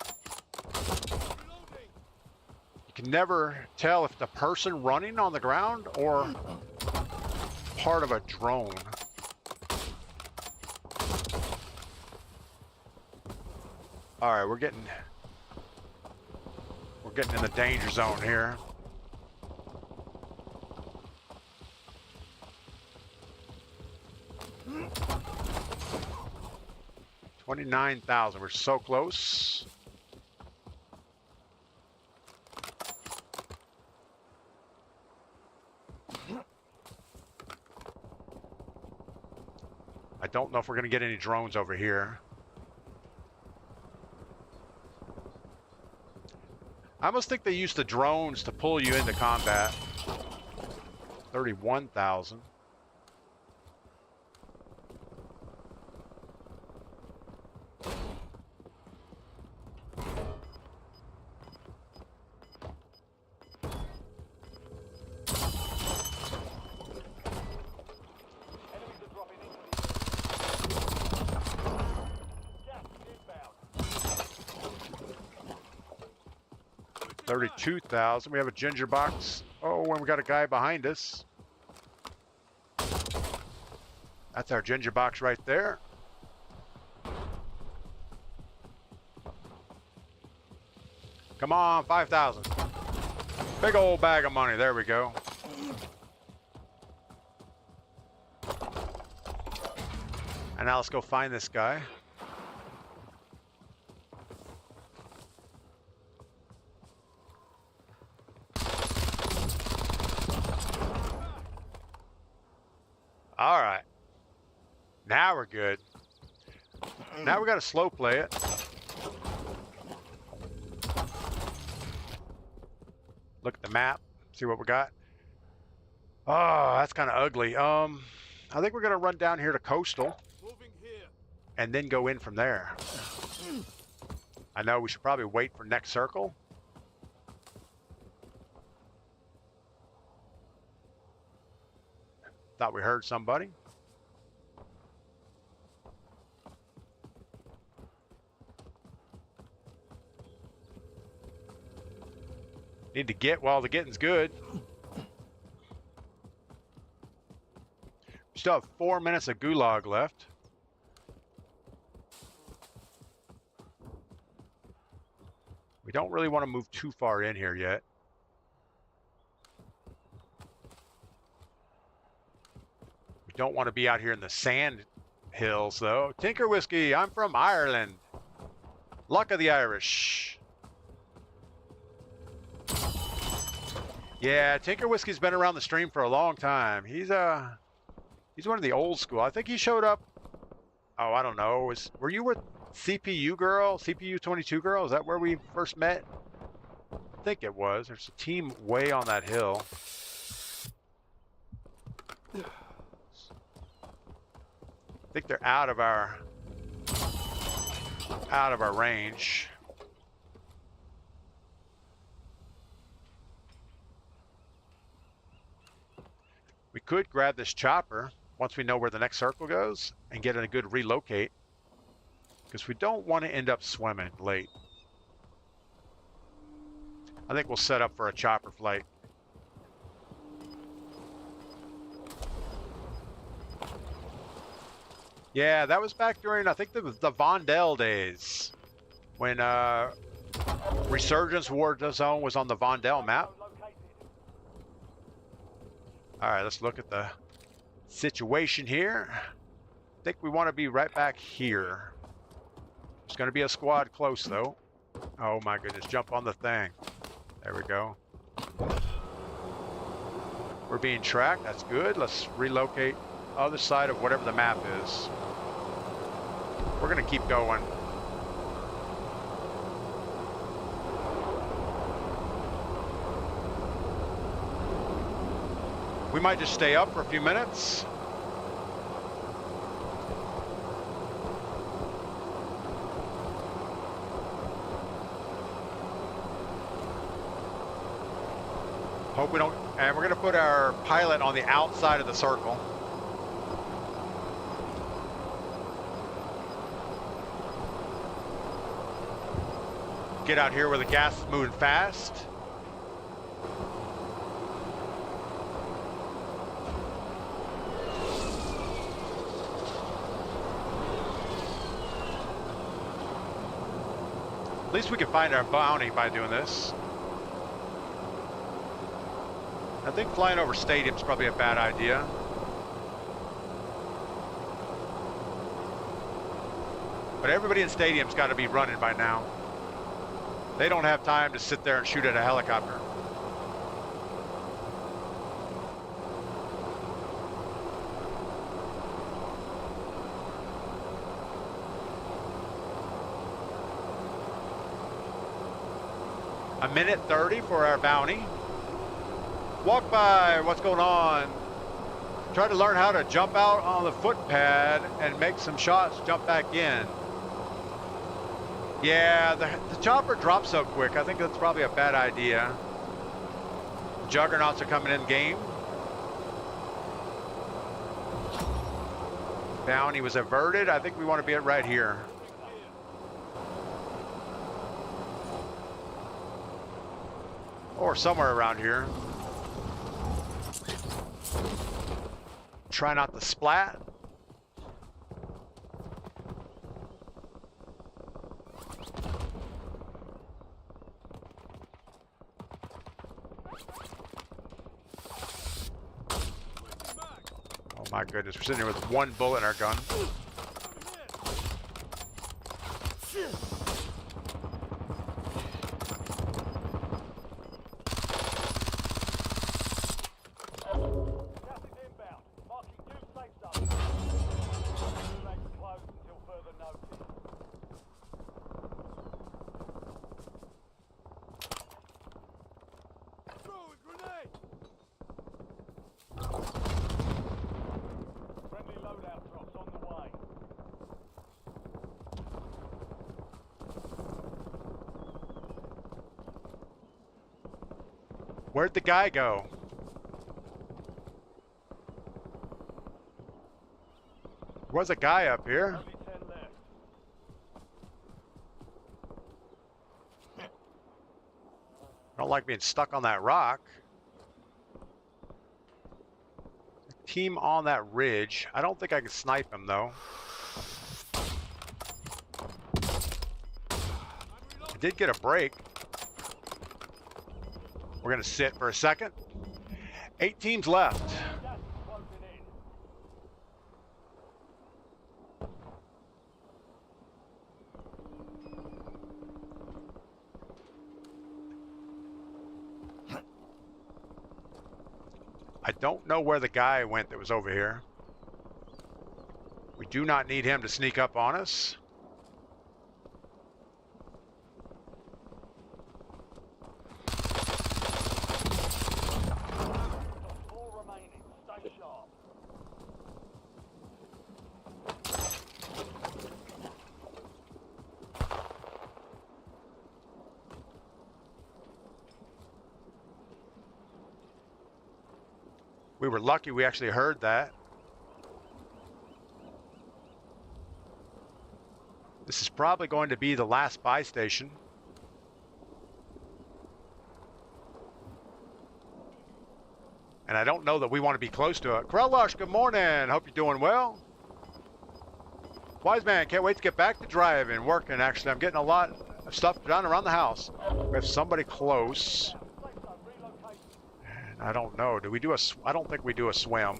You can never tell if the person running on the ground or part of a drone. All right, we're getting in the danger zone here. $29,000. We're so close. I don't know if we're going to get any drones over here. I almost think they use the drones to pull you into combat. 31,000. Enemies are dropping into the gas is inbound. 32,000. We have a ginger box. Oh, and we got a guy behind us. That's our ginger box right there. Come on, 5,000. Big old bag of money. There we go. And now let's go find this guy. All right. Now we're good. Now we got to slow play it. Look at the map. See what we got. Oh, that's kind of ugly. I think we're going to run down here to Coastal Moving here. and then go in from there. I know we should probably wait for next circle. Thought we heard somebody. Need to get while the getting's good. We still have 4 minutes of gulag left. We don't really want to move too far in here yet. We don't want to be out here in the sand hills, though. Tinker Whiskey, I'm from Ireland. Luck of the Irish. Yeah, Tinker Whiskey's been around the stream for a long time. He's one of the old school. I think he showed up. Oh, I don't know. Were you with CPU Girl? CPU 22 Girl? Is that where we first met? I think it was. There's a team way on that hill. I think they're out of our range. We could grab this chopper once we know where the next circle goes and get in a good relocate, because we don't want to end up swimming late. I think we'll set up for a chopper flight. Yeah, that was back during, I think, the Vondel days, when Resurgence Warzone was on the Vondel map. All right, let's look at the situation here. I think we want to be right back here. There's going to be a squad close, though. Oh my goodness, jump on the thing. There we go. We're being tracked, that's good. Let's relocate other side of whatever the map is. We're gonna keep going. We might just stay up for a few minutes. Hope we don't, and we're gonna put our pilot on the outside of the circle. Get out here where the gas is moving fast. At least we can find our bounty by doing this. I think flying over stadium's probably a bad idea. But everybody in stadium's got to be running by now. They don't have time to sit there and shoot at a helicopter. A minute 30 for our bounty. Walk by, what's going on? Try to learn how to jump out on the footpad and make some shots, jump back in. Yeah, the chopper drops so quick. I think that's probably a bad idea. Juggernauts are coming in game. Bounty was averted. I think we want to be right here. Or somewhere around here. Try not to splat. Oh my goodness, we're sitting here with one bullet in our gun. Where'd the guy go? There was a guy up here. I don't like being stuck on that rock. Team on that ridge. I don't think I can snipe him though. I did get a break. We're going to sit for a second. 8 teams left. Gas is closing in. I don't know where the guy went that was over here. We do not need him to sneak up on us. Four remaining. Stay sharp. We were lucky we actually heard that. This is probably going to be the last buy station. And I don't know that we want to be close to it. Krellush, good morning. Hope you're doing well. Wise man, can't wait to get back to driving, working. Actually, I'm getting a lot of stuff done around the house. We have somebody close. Safe zone relocated. And I don't know. Do we do a? I don't think we do a swim.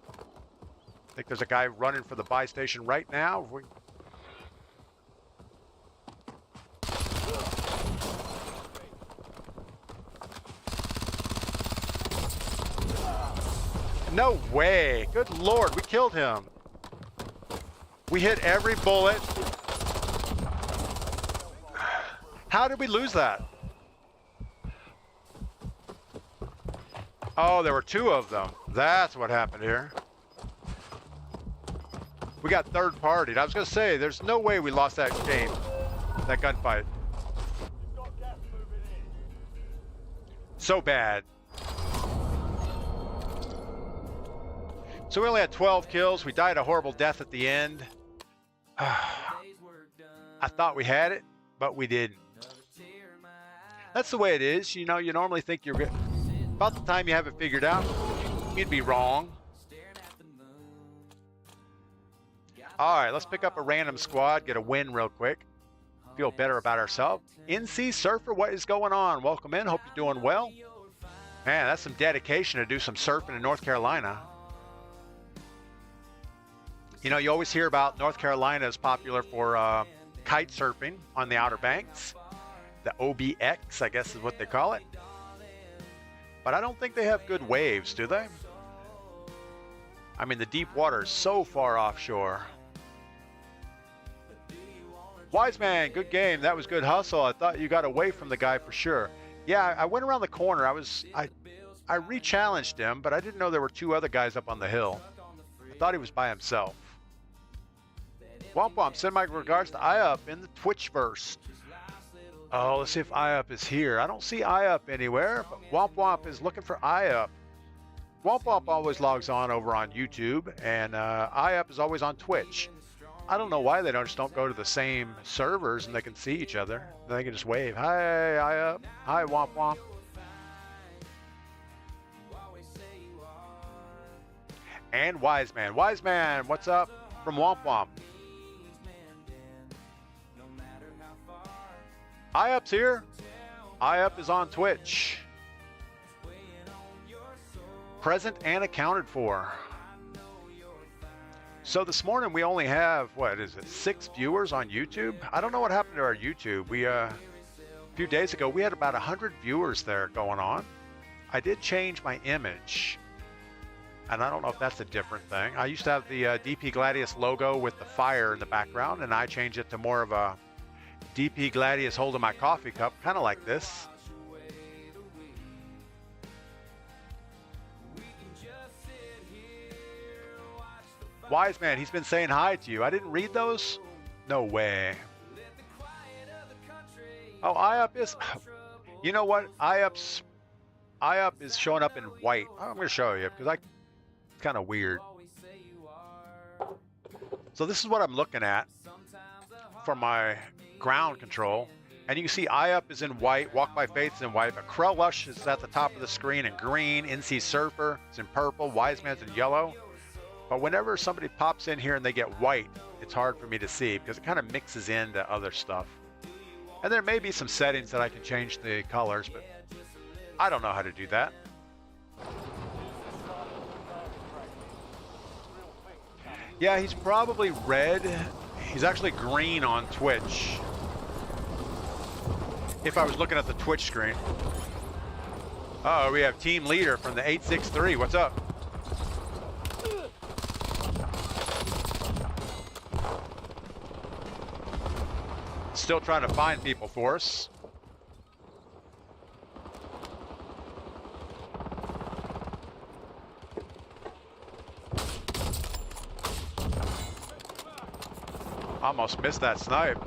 I think there's a guy running for the buy station right now. No way. Good Lord, we killed him. We hit every bullet. How did we lose that? Oh, there were 2 of them. That's what happened here. We got third-partied. I was going to say, there's no way we lost that game, that gunfight. You've got gas moving in. So bad. So we only had 12 kills. We died a horrible death at the end. I thought we had it, but we didn't. That's the way it is. You know, you normally think you're good. About the time you have it figured out, you'd be wrong. All right, let's pick up a random squad, get a win real quick. Feel better about ourselves. NC Surfer, what is going on? Welcome in. Hope you're doing well. Man, that's some dedication to do some surfing in North Carolina. You know, you always hear about North Carolina is popular for kite surfing on the Outer Banks. The OBX, I guess is what they call it. But I don't think they have good waves, do they? I mean, the deep water is so far offshore. Wise man, good game. That was good hustle. I thought you got away from the guy for sure. Yeah, I went around the corner. I re-challenged him, but I didn't know there were 2 other guys up on the hill. I thought he was by himself. Womp Womp, send my regards to IUP in the Twitchverse. Oh, let's see if IUP is here. I don't see IUP anywhere, but Womp Womp is looking for IUP. Womp Womp always logs on over on YouTube, and IUP is always on Twitch. I don't know why they just don't go to the same servers and they can see each other. Then they can just wave. Hi, IUP. Hi, Womp Womp. And Wise Man. Wise Man, what's up from Womp Womp? IUP's here. IUP is on Twitch. Present and accounted for. So this morning we only have, what is it, 6 viewers on YouTube? I don't know what happened to our YouTube. We, a few days ago, we had about 100 viewers there going on. I did change my image. And I don't know if that's a different thing. I used to have the DPGladius logo with the fire in the background, and I changed it to more of a DPGladius holding my coffee cup, kind of like this. Wise man, he's been saying hi to you. I didn't read those? No way. Oh, IUP is... You know what? IUP is showing up in white. I'm going to show you because it's kind of weird. So this is what I'm looking at for my ground control. And you can see IUP is in white, Walk by Faith is in white, but Krellush is at the top of the screen in green, NC Surfer is in purple, Wise Man's in yellow. But whenever somebody pops in here and they get white, it's hard for me to see because it kind of mixes into other stuff. And there may be some settings that I can change the colors, but I don't know how to do that. Yeah, he's probably red. He's actually green on Twitch. If I was looking at the Twitch screen. Uh-oh, we have team leader from the 863. What's up? Still trying to find people for us. Almost missed that snipe.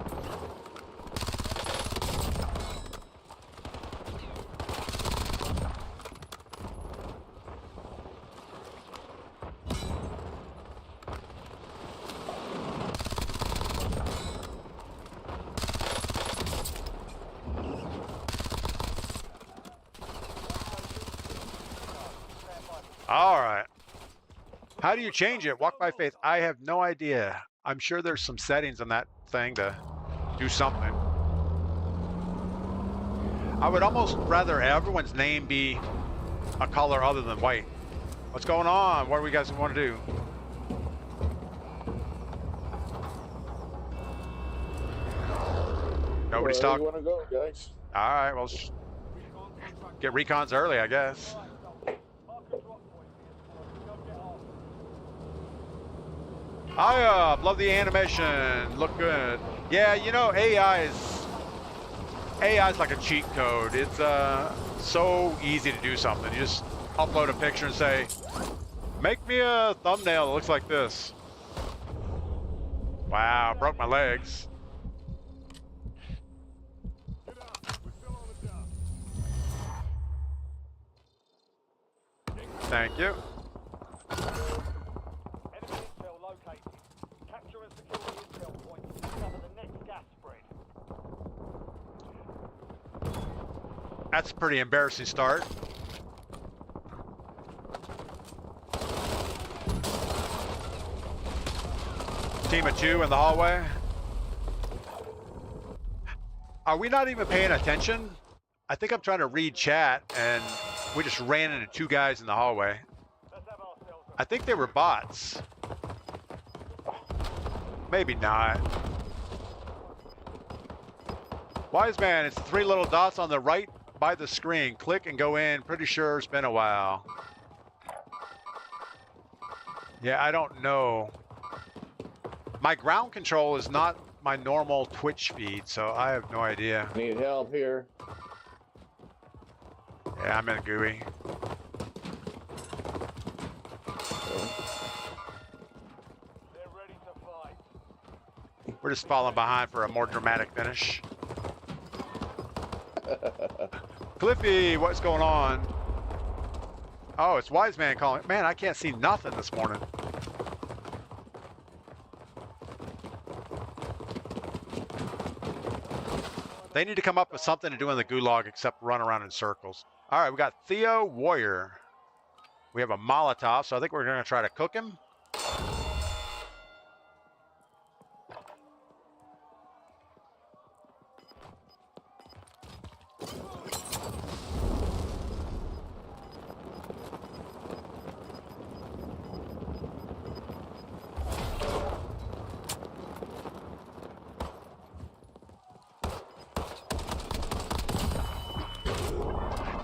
All right. How do you change it? Walk by faith. I have no idea. I'm sure there's some settings on that thing to do something. I would almost rather everyone's name be a color other than white. What's going on? What do we guys want to do? Nobody's talking. Where do you want to go, guys? All right, well, get recons early, I guess. I love the animation. Look good. Yeah, you know, AI is like a cheat code. It's so easy to do something. You just upload a picture and say, make me a thumbnail that looks like this. Wow, broke my legs. Thank you. That's a pretty embarrassing start. Team of two in the hallway. Are we not even paying attention? I think I'm trying to read chat and we just ran into two guys in the hallway. I think they were bots. Maybe not. Wise man, it's three little dots on the right by the screen. Click and go in. Pretty sure it's been a while. Yeah, I don't know. My ground control is not my normal Twitch feed, so I have no idea. Need help here. Yeah, I'm in a GUI. They're ready to fight. We're just falling behind for a more dramatic finish. Cliffy, what's going on? Oh, it's Wise Man calling. Man, I can't see nothing this morning. They need to come up with something to do in the gulag except run around in circles. All right, we got Theo Warrior. We have a Molotov, so I think we're going to try to cook him.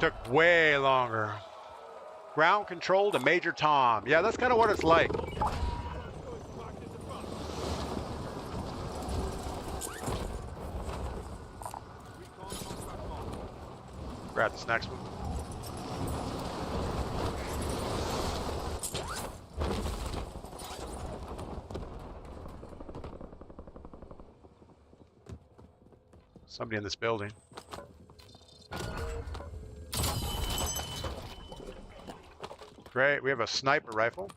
Took way longer. Ground control to Major Tom. Yeah, that's kind of what it's like. Grab this next one. Somebody in this building. Great, we have a sniper rifle.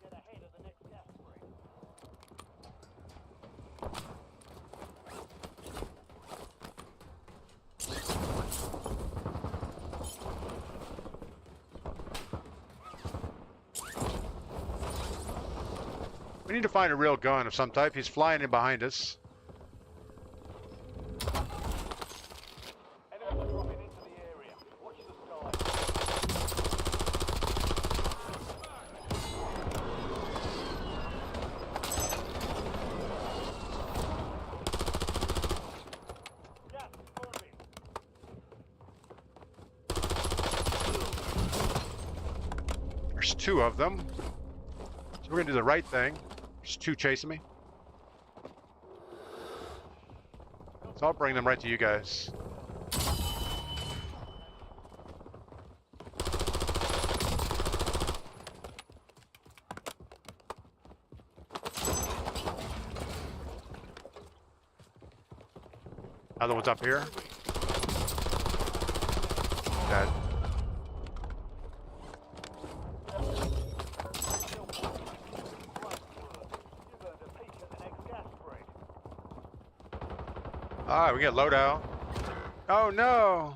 We need to find a real gun of some type. He's flying in behind us. There's two of them. So we're gonna do the right thing. There's two chasing me. So I'll bring them right to you guys. Other one's up here. Dead. Alright, we get loadout. Oh no!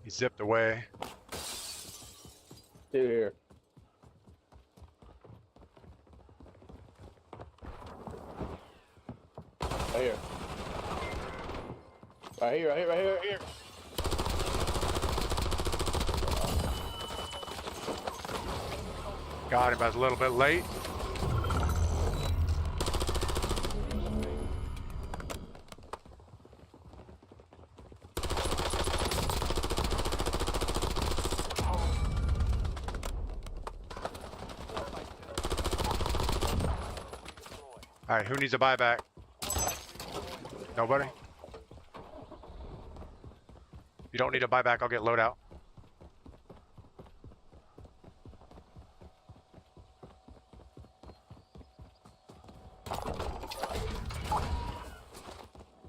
He zipped away. Two here. Right here. Right here, right here, right here, right here. Got him, I was a little bit late. All right, who needs a buyback? Nobody? If you don't need a buyback, I'll get loadout.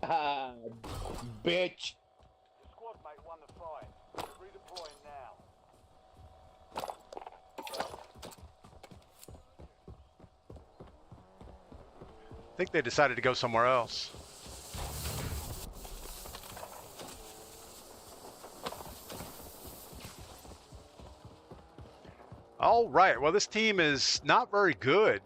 Ah, bitch. The squad mate won the fight. Redeploying now. I think they decided to go somewhere else. All right, well, this team is not very good.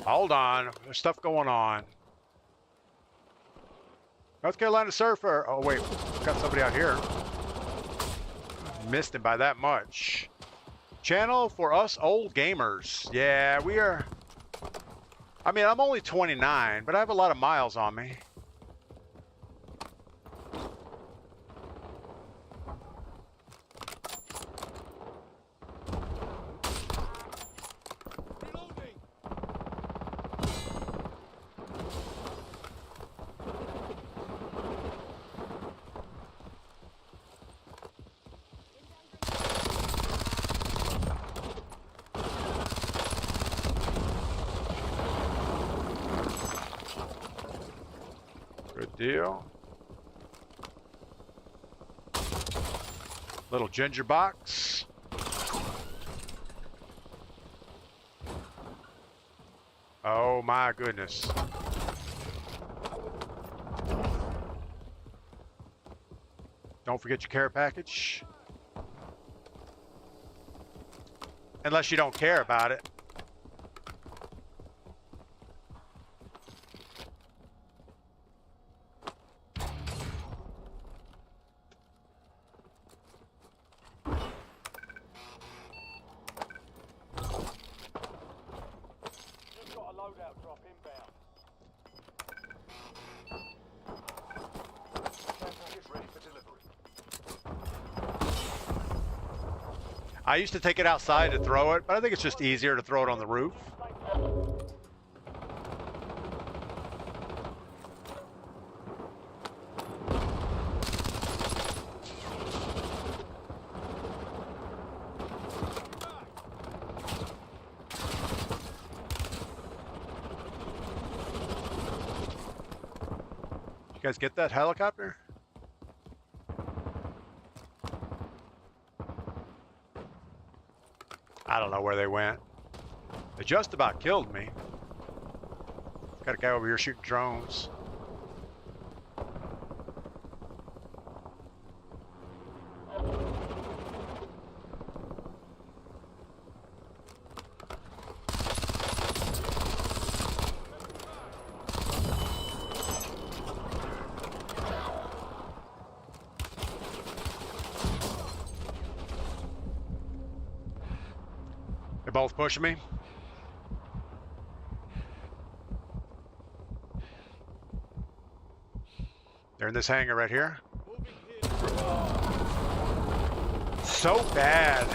Hold on, there's stuff going on. North Carolina Surfer. Oh wait, got somebody out here. Missed him by that much. Channel for us old gamers. Yeah, we are. I mean, I'm only 29, but I have a lot of miles on me. Good deal. Little ginger box. Oh my goodness. Don't forget your care package. Unless you don't care about it. Just got a loadout drop inbound. Care package ready for delivery. I used to take it outside to throw it, but I think it's just easier to throw it on the roof. You guys get that helicopter? I don't know where they went. They just about killed me. Got a guy over here shooting drones. both pushing me. They're in this hangar right here. So bad.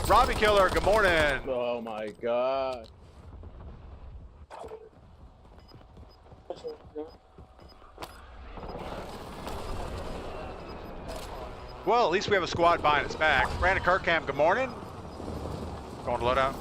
Robbie Killer, good morning. Oh my god. Well, at least we have a squad behind its back. Brandon Kirkham, good morning. Going to load out.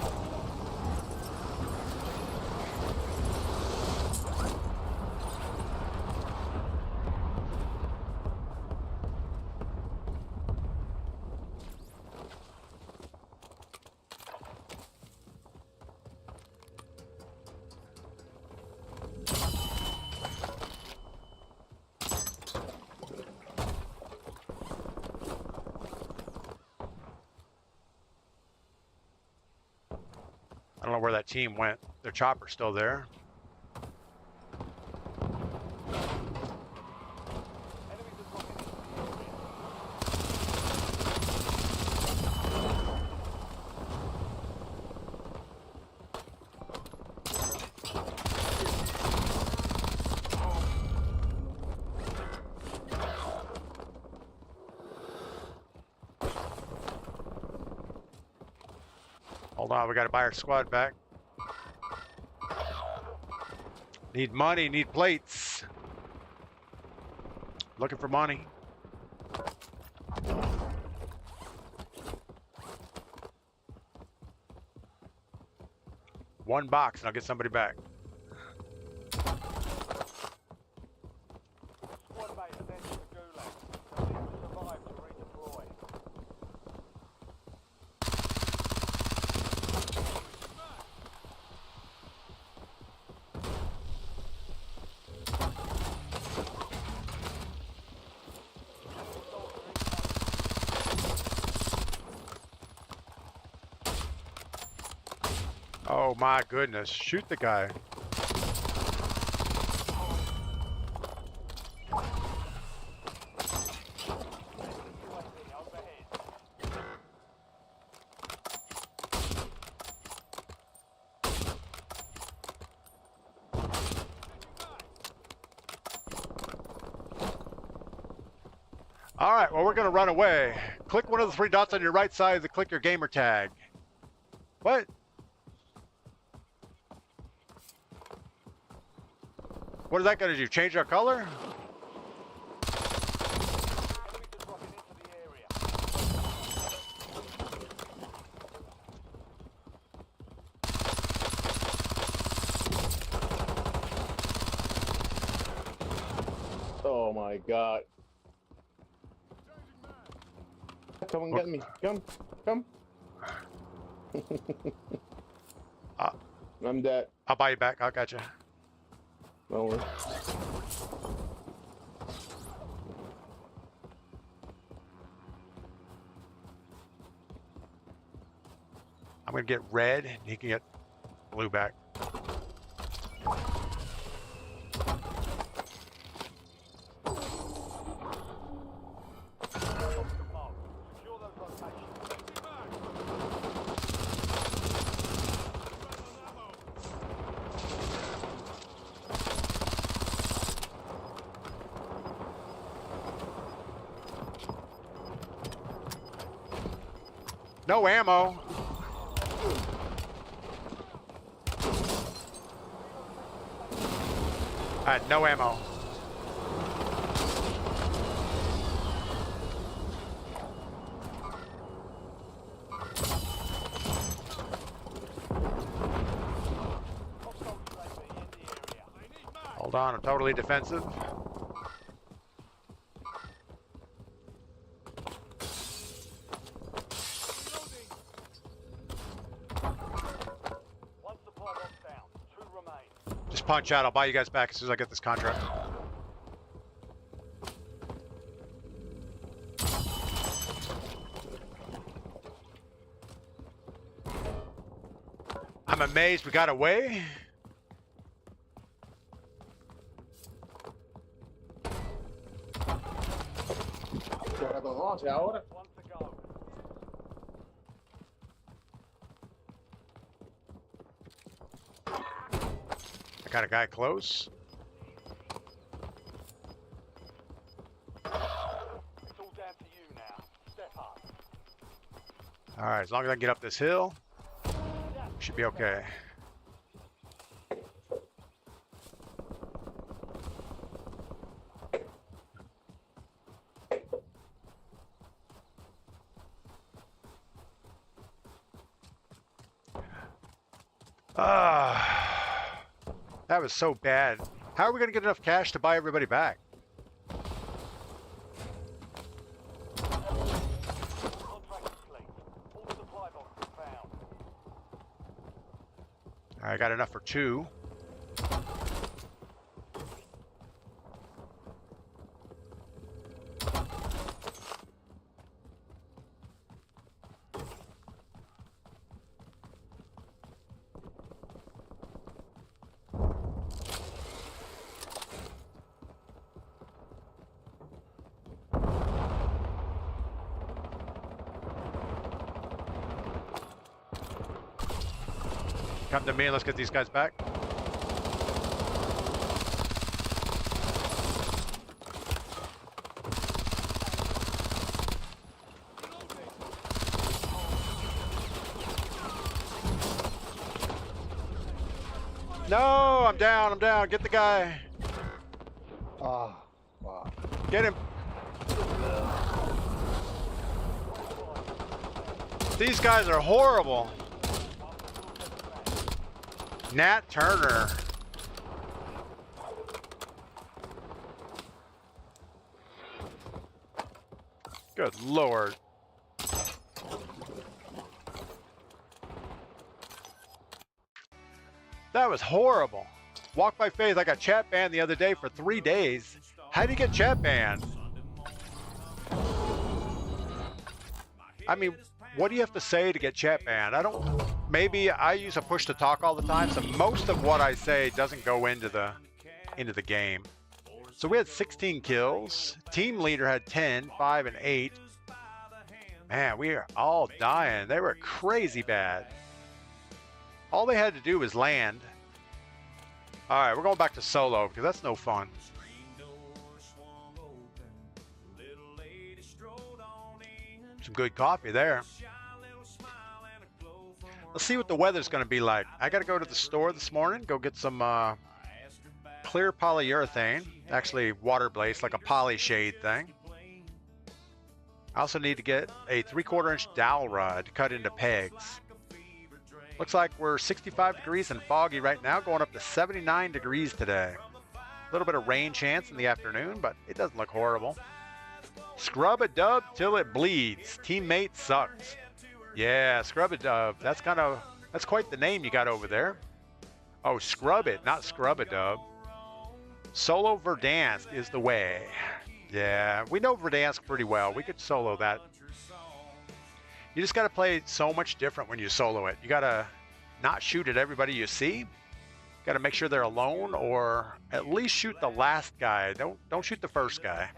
I don't know where that team went. Their chopper's still there. Hold on, we got to buy our squad back. Need money, need plates. Looking for money. One box and I'll get somebody back. Squad mate has entered the gulag. They need to survive to redeploy. Oh my goodness, shoot the guy. All right, well, we're going to run away. Click one of the three dots on your right side to click your gamer tag. What? What is that going to do? Change our color? Enemies are dropping into the area. Oh my god. Come and get me. Come. I'm dead. I'll buy you back. I got you. Don't worry. I'm going to get red, and he can get blue back. Secure those locations. No ammo. I had no ammo. Hold on, I'm totally defensive. One supply box down. 2 remain. Just punch out. I'll buy you guys back as soon as I get this contract. I'm amazed we got away. Ahora. One to go. Got a guy close. It's all down to you now. Step up. All right, as long as I can get up this hill, should be okay. That was so bad. How are we going to get enough cash to buy everybody back? Contract complete. All supply boxes found. I got enough for 2. Come to me and let's get these guys back. No, I'm down, Get the guy. Ah, wow. Get him. These guys are horrible. Nat Turner. Good Lord. That was horrible. Walk by Faith, I got chat banned the other day for 3 days. How do you get chat banned? I mean, what do you have to say to get chat banned? I don't... Maybe I use a push to talk all the time, so most of what I say doesn't go into the game. So we had 16 kills. Team leader had 10, 5, and 8. Man, we are all dying. They were crazy bad. All they had to do was land. All right, we're going back to solo because that's no fun. Some good coffee there. Let's see what the weather's going to be like. I got to go to the store this morning, go get some clear polyurethane, actually water-based, like a poly shade thing. I also need to get a 3/4 inch dowel rod cut into pegs. Looks like we're 65 degrees and foggy right now, going up to 79 degrees today. A little bit of rain chance in the afternoon, but it doesn't look horrible. Scrub a dub till it bleeds. Teammate sucks. Yeah, scrub a dub. That's quite the name you got over there. Oh, scrub it, not scrub a dub. Solo Verdansk is the way. Yeah, we know Verdansk pretty well. We could solo that. You just got to play so much different when you solo it. You got to not shoot at everybody you see. Got to make sure they're alone, or at least shoot the last guy. Don't shoot the first guy.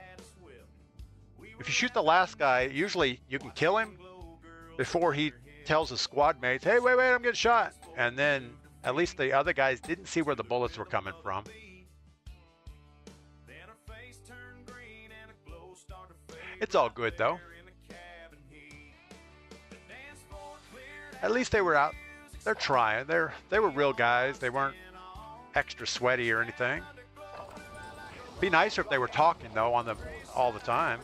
If you shoot the last guy, usually you can kill him before he tells his squad mates, hey, wait, I'm getting shot. And then at least the other guys didn't see where the bullets were coming from. It's all good though. At least they were out. They're trying. They were real guys. They weren't extra sweaty or anything. Be nicer if they were talking though all the time.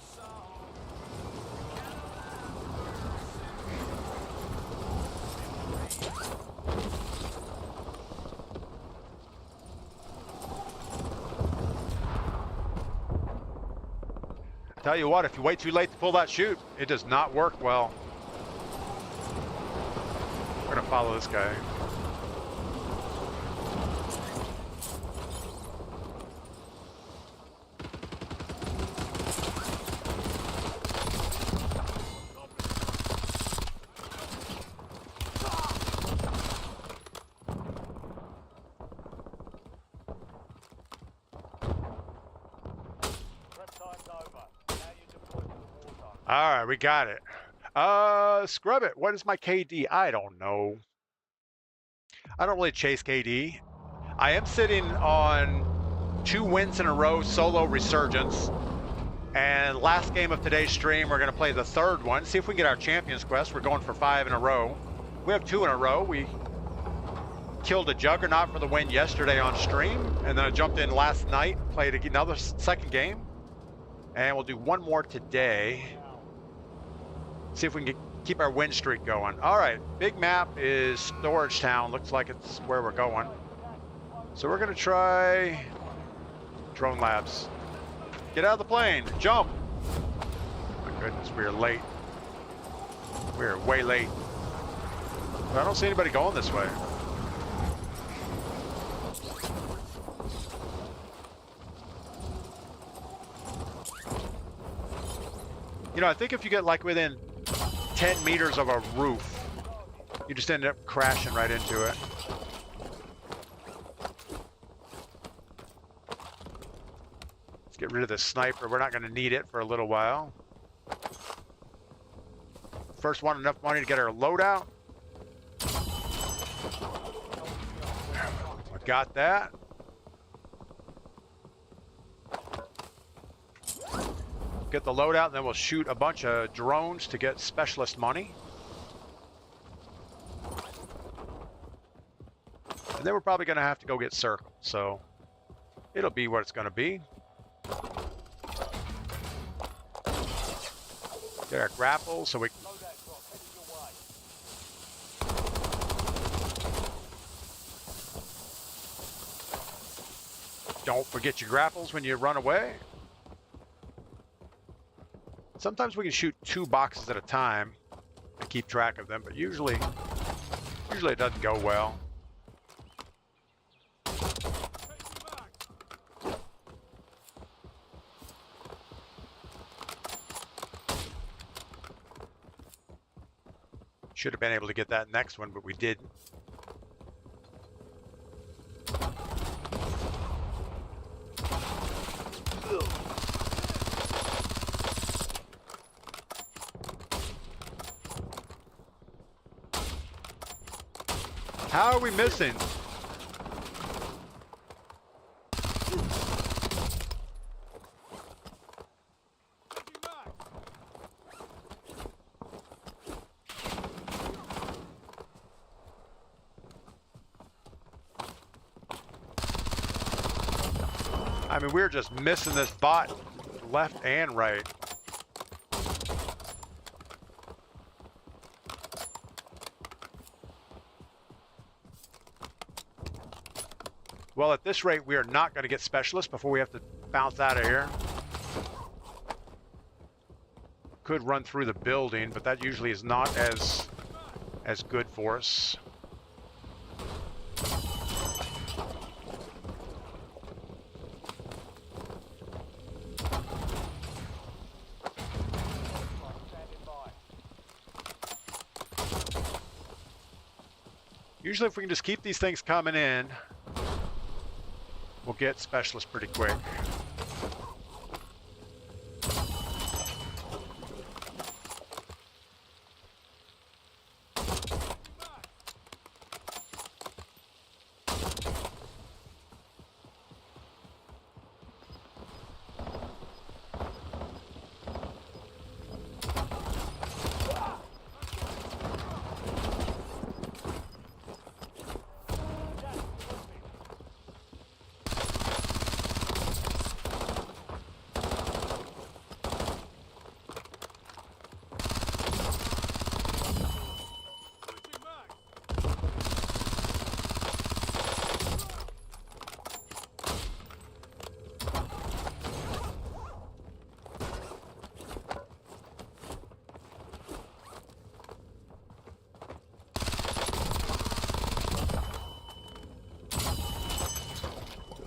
Tell you what, if you wait too late to pull that chute, it does not work well. We're gonna follow this guy. All right, we got it. Scrub it. What is my KD? I don't know. I don't really chase KD. I am sitting on 2 wins in a row, solo resurgence. And last game of today's stream, we're going to play the 3rd one. See if we can get our Champions Quest. We're going for 5 in a row. We have 2 in a row. We killed a Juggernaut for the win yesterday on stream. And then I jumped in last night, played another 2nd game. And we'll do 1 more today. See if we can keep our win streak going. All right, big map is Storage Town. Looks like it's where we're going. So we're going to try Drone Labs. Get out of the plane. Jump. My goodness, we are late. We are way late. I don't see anybody going this way. You know, I think if you get like within 10 meters of a roof, you just end up crashing right into it. Get rid of this sniper. We're not going to need it for a little while. First one, enough money to get our loadout. I got that. Get the loadout, and then we'll shoot a bunch of drones to get specialist money. And then we're probably going to have to go get circled. So it'll be what it's going to be. Get our grapple so we can... Don't forget your grapples when you run away. Sometimes we can shoot 2 boxes at a time and keep track of them, but usually it doesn't go well. Should have been able to get that next one, but we didn't. How are we missing? I mean, we're just missing this bot left and right. Well, at this rate, we are not going to get specialists before we have to bounce out of here. Could run through the building, but that usually is not as good for us. Usually if we can just keep these things coming in, we'll get specialists pretty quick.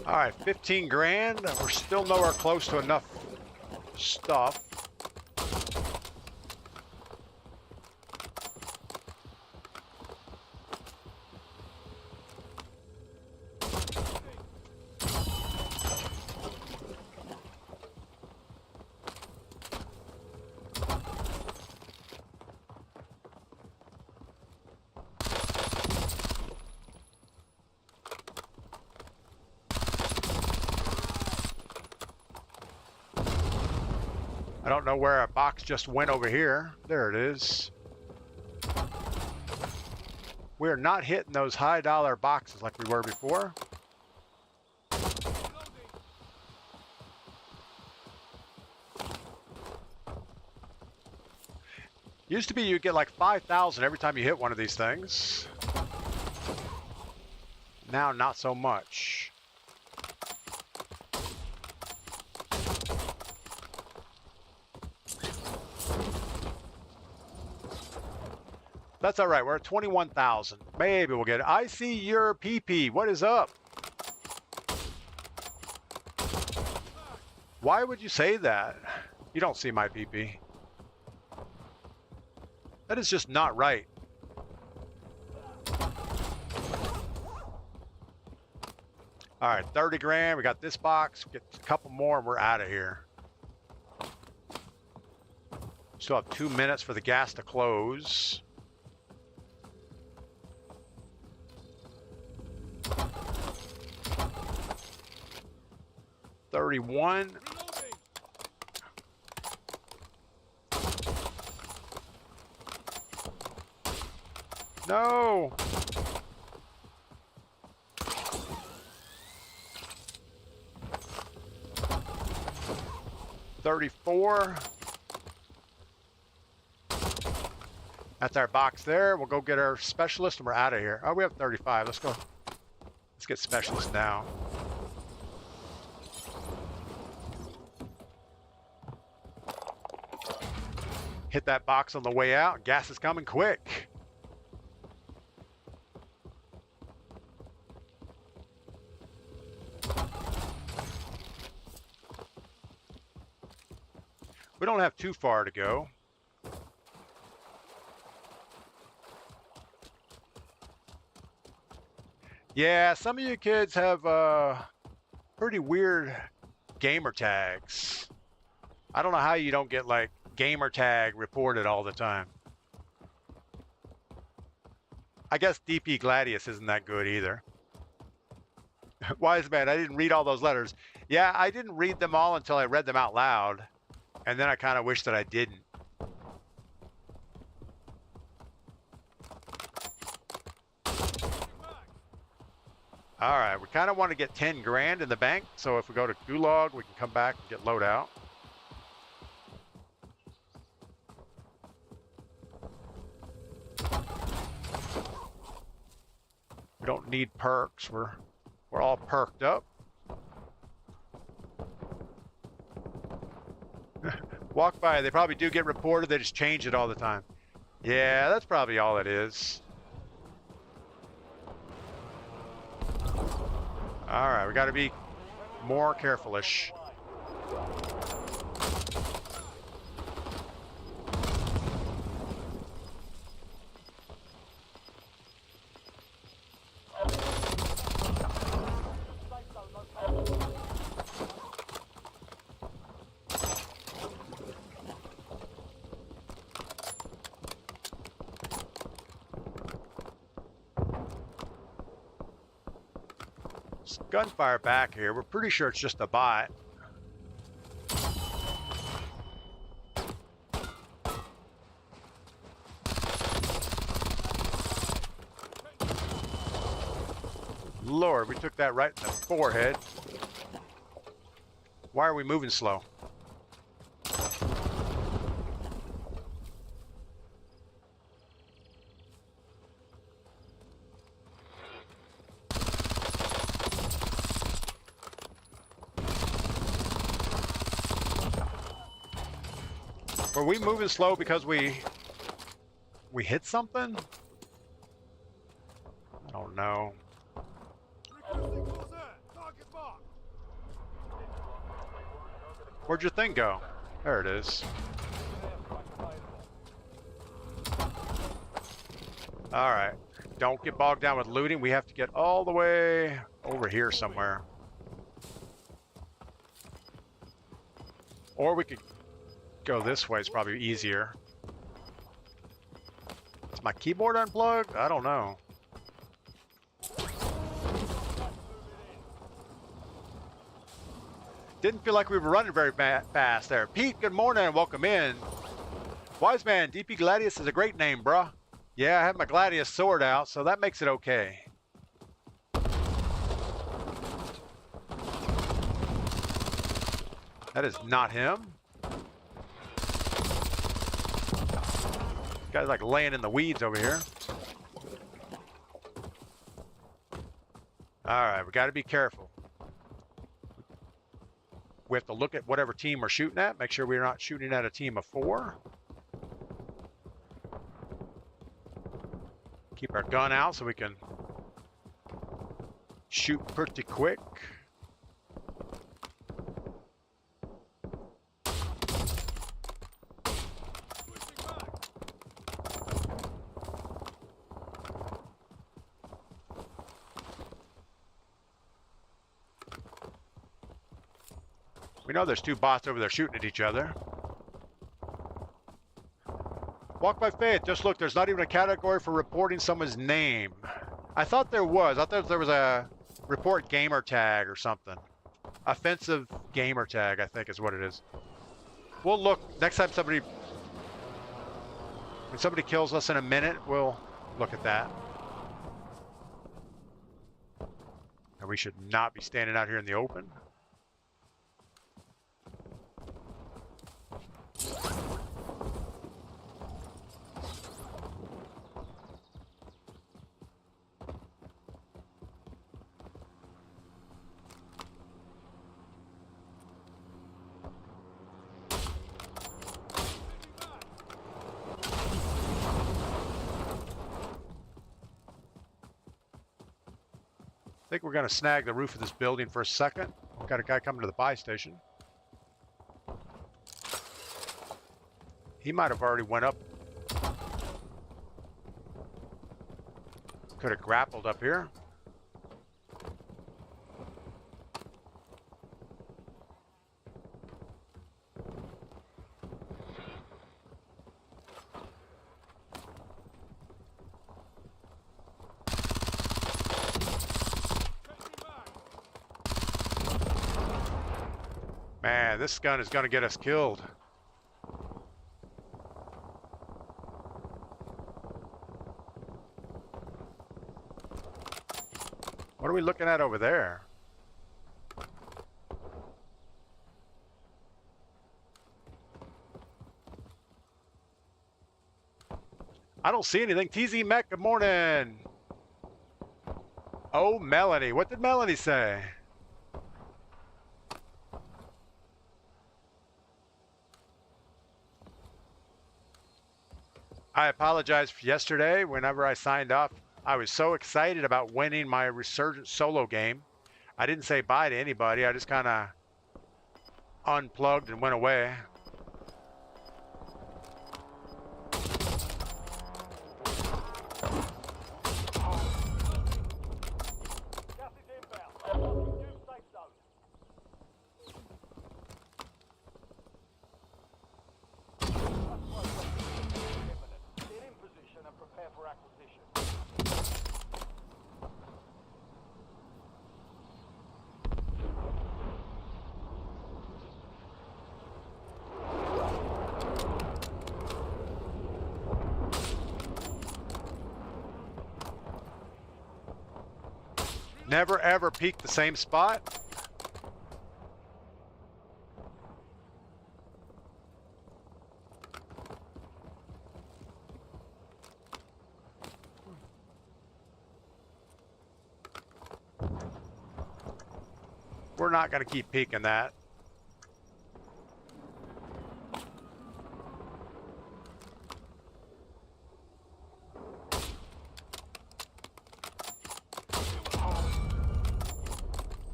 All right, 15 grand. We're still nowhere close to enough stuff. I don't know where our box just went over here. There it is. We're not hitting those high dollar boxes like we were before. Used to be you get like 5,000 every time you hit one of these things. Now, not so much. That's all right. We're at 21,000. Maybe we'll get it. I see your PP. What is up? Why would you say that? You don't see my PP. That is just not right. All right, 30 grand. We got this box. Get a couple more and we're out of here. Still have 2 minutes for the gas to close. $31. No. $34. That's our box there. We'll go get our specialist and we're out of here. Oh, we have 35. Let's go. Let's get specialist now. Hit that box on the way out. Gas is coming quick. We don't have too far to go. Yeah, some of you kids have pretty weird gamer tags. I don't know how you don't get like gamer tag reported all the time. I guess DPGladius isn't that good either. Wise man, I didn't read all those letters. Yeah, I didn't read them all until I read them out loud. And then I kind of wish that I didn't. All right, we kind of want to get 10 grand in the bank. So if we go to Gulag, we can come back and get loadout. We don't need perks. We're all perked up. Walk by, they probably do get reported. They just change it all the time. Yeah, that's probably all it is. All right, we got to be more careful-ish. Gunfire back here. We're pretty sure it's just a bot. Lord, we took that right in the forehead. Why are we moving slow? Were we moving slow because we hit something? I don't know. Where'd your thing go? There it is. All right. Don't get bogged down with looting. We have to get all the way over here somewhere. Or we could go this way. It's probably easier. Is my keyboard unplugged? I don't know. Didn't feel like we were running very fast there. Pete, good morning and welcome in. Wise man, DPGladius is a great name, bruh. Yeah, I have my Gladius sword out, so that makes it okay. That is not him. Guy's like laying in the weeds over here. All right, we got to be careful. We have to look at whatever team we're shooting at. Make sure we're not shooting at a team of 4. Keep our gun out so we can shoot pretty quick. We know there's 2 bots over there shooting at each other. Walk by faith. Just look, there's not even a category for reporting someone's name. I thought there was. I thought there was a report gamer tag or something. Offensive gamer tag, I think is what it is. We'll look next time when somebody kills us in a minute, we'll look at that. And we should not be standing out here in the open. I think we're going to snag the roof of this building for a second. We've got a guy coming to the buy station. He might have already went up. Could have grappled up here. Man, this gun is going to get us killed. What are we looking at over there? I don't see anything. TZ Mech, good morning. Oh, Melanie. What did Melanie say? I apologize for yesterday. Whenever I signed up, I was so excited about winning my Resurgence solo game. I didn't say bye to anybody. I just kind of unplugged and went away. Never ever peek the same spot. We're not going to keep peeking that.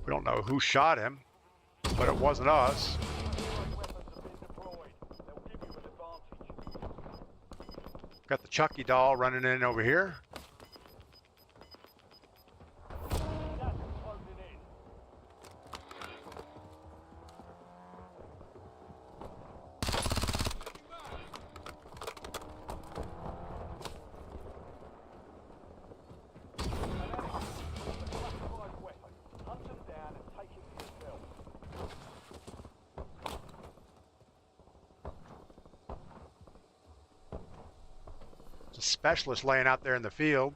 We don't know who shot him, but it wasn't us. Got the Chucky doll running in over here. specialist laying out there in the field.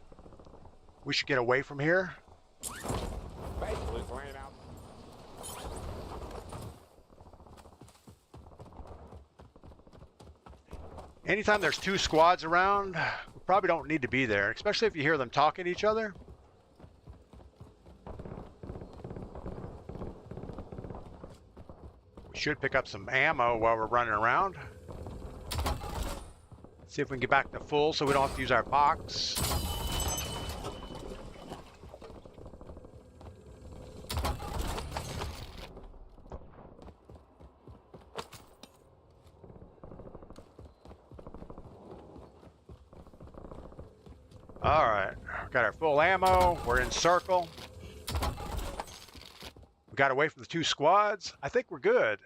We should get away from here. Specialist laying out. Anytime there's two squads around, we probably don't need to be there, especially if you hear them talking to each other. We should pick up some ammo while we're running around. See if we can get back to full so we don't have to use our box. All right, got our full ammo. We're in circle. We got away from the two squads. I think we're good.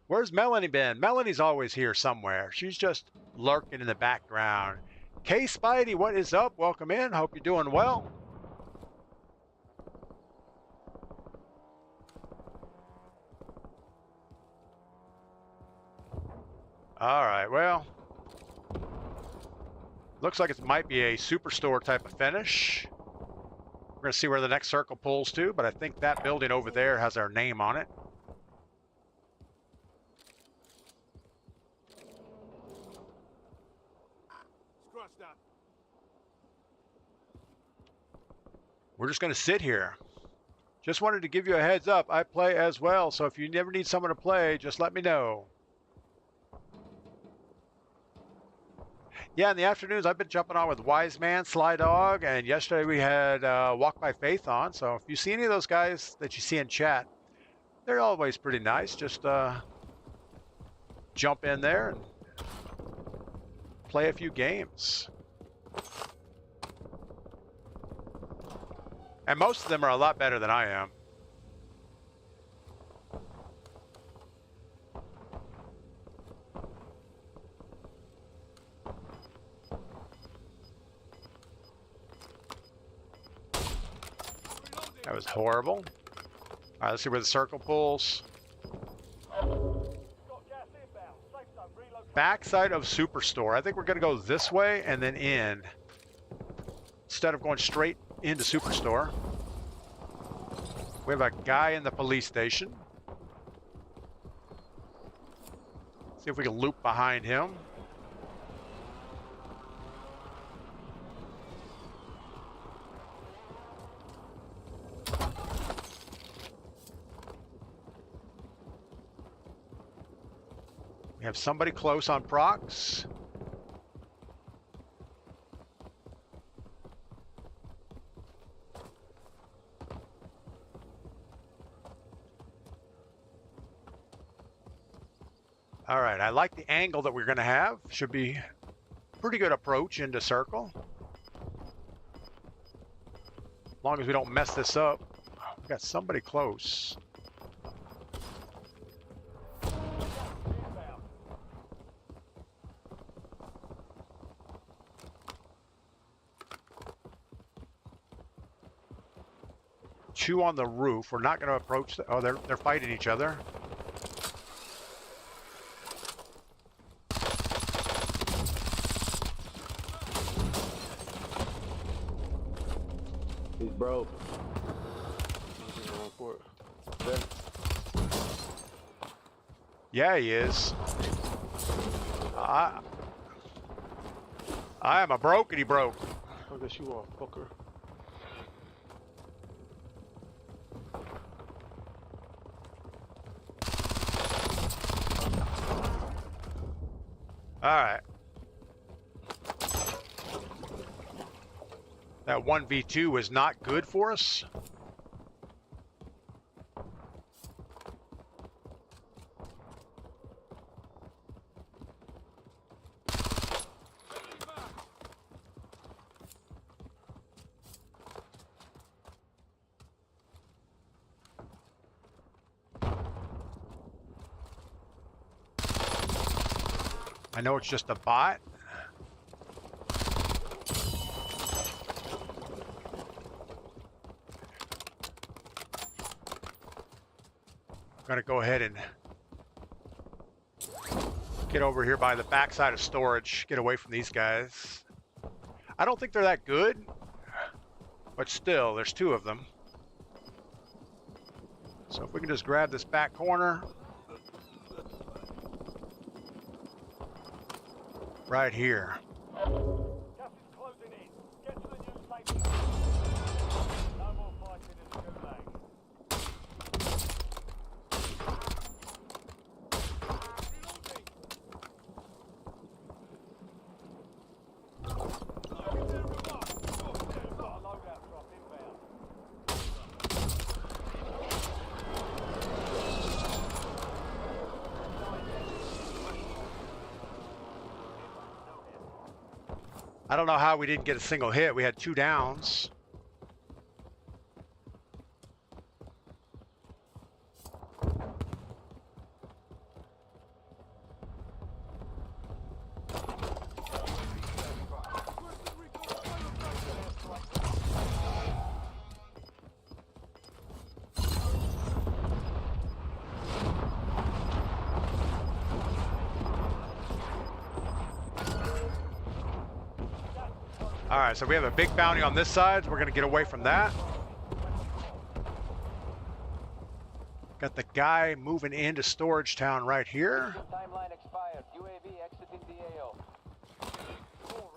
Where's Melanie been? Melanie's always here somewhere. She's just lurking in the background. K Spidey, what is up? Welcome in. Hope you're doing well. All right, well, looks like it might be a superstore type of finish. We're going to see where the next circle pulls to, but I think that building over there has our name on it. We're just going to sit here. Just wanted to give you a heads up. I play as well, so if you never need someone to play, just let me know. Yeah, in the afternoons, I've been jumping on with Wise Man, Sly Dog, and yesterday we had Walk by Faith on. So if you see any of those guys that you see in chat, they're always pretty nice. Just jump in there and play a few games. And most of them are a lot better than I am. That was horrible. All right, let's see where the circle pulls. Backside of Superstore. I think we're going to go this way and then in, instead of going straight into Superstore. We have a guy in the police station. See if we can loop behind him. We have somebody close on procs. All right, I like the angle that we're going to have. Should be pretty good approach into circle. As long as we don't mess this up. We got somebody close. Two on the roof. We're not going to approach. Oh, they're fighting each other. He's broke. Yeah, he is. I am a brokety broke. I guess you are, fucker. All right. That 1v2 was not good for us. I know it's just a bot. I'm gonna go ahead and get over here by the backside of storage, get away from these guys. I don't think they're that good, but still, there's 2 of them. So if we can just grab this back corner. Right here. Gas is closing in. Get to the new safe zone. No more fighting in the gulag. We've got a loadout drop inbound. I don't know how we didn't get a single hit. We had 2 downs. All right, so we have a big bounty on this side. We're gonna get away from that. Got the guy moving into Storage Town right here. Timeline expired. UAV exiting the AO. 4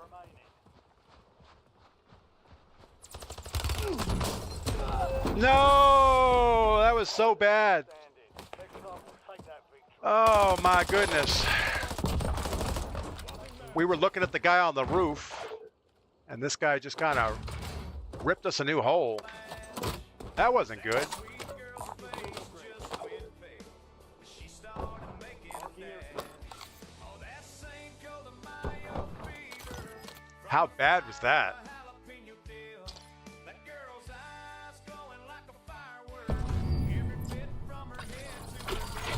remaining. No, that was so bad. Next time we'll take that victory. Oh my goodness. We were looking at the guy on the roof, and this guy just kind of ripped us a new hole. That wasn't good. How bad was that?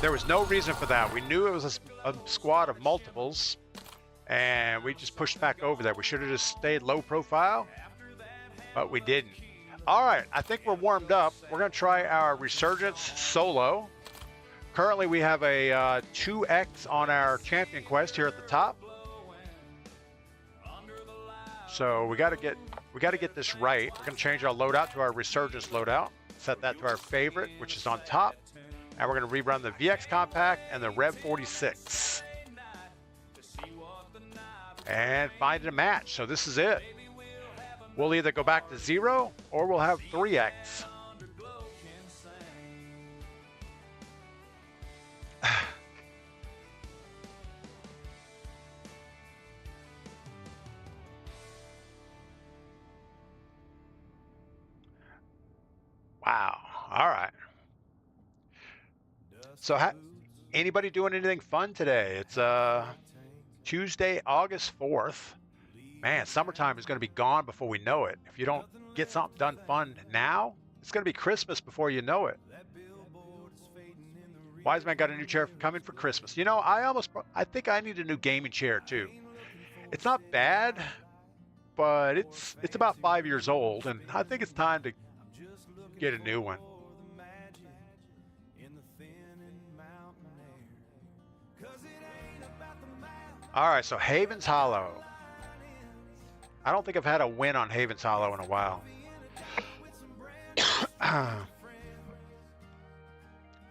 There was no reason for that. We knew it was a squad of multiples, and we just pushed back over there. We should have just stayed low profile, but we didn't. All right, I think we're warmed up. We're gonna try our Resurgence solo. Currently, we have a 2x on our champion quest here at the top. So we gotta get this right. We're gonna change our loadout to our Resurgence loadout. Set that to our favorite, which is on top. And we're gonna rerun the VX Compact and the Rev 46. And find a match. So this is it. We'll either go back to 0 or we'll have 3x. Wow. All right. So anybody doing anything fun today? It's Tuesday, August 4th. Man, summertime is going to be gone before we know it. If you don't get something done fun now, it's going to be Christmas before you know it. Wise Man got a new chair coming for Christmas. You know, I think I need a new gaming chair too. It's not bad, but it's about 5 years old, and I think it's time to get a new one. All right, so Havens Hollow. I don't think I've had a win on Havens Hollow in a while.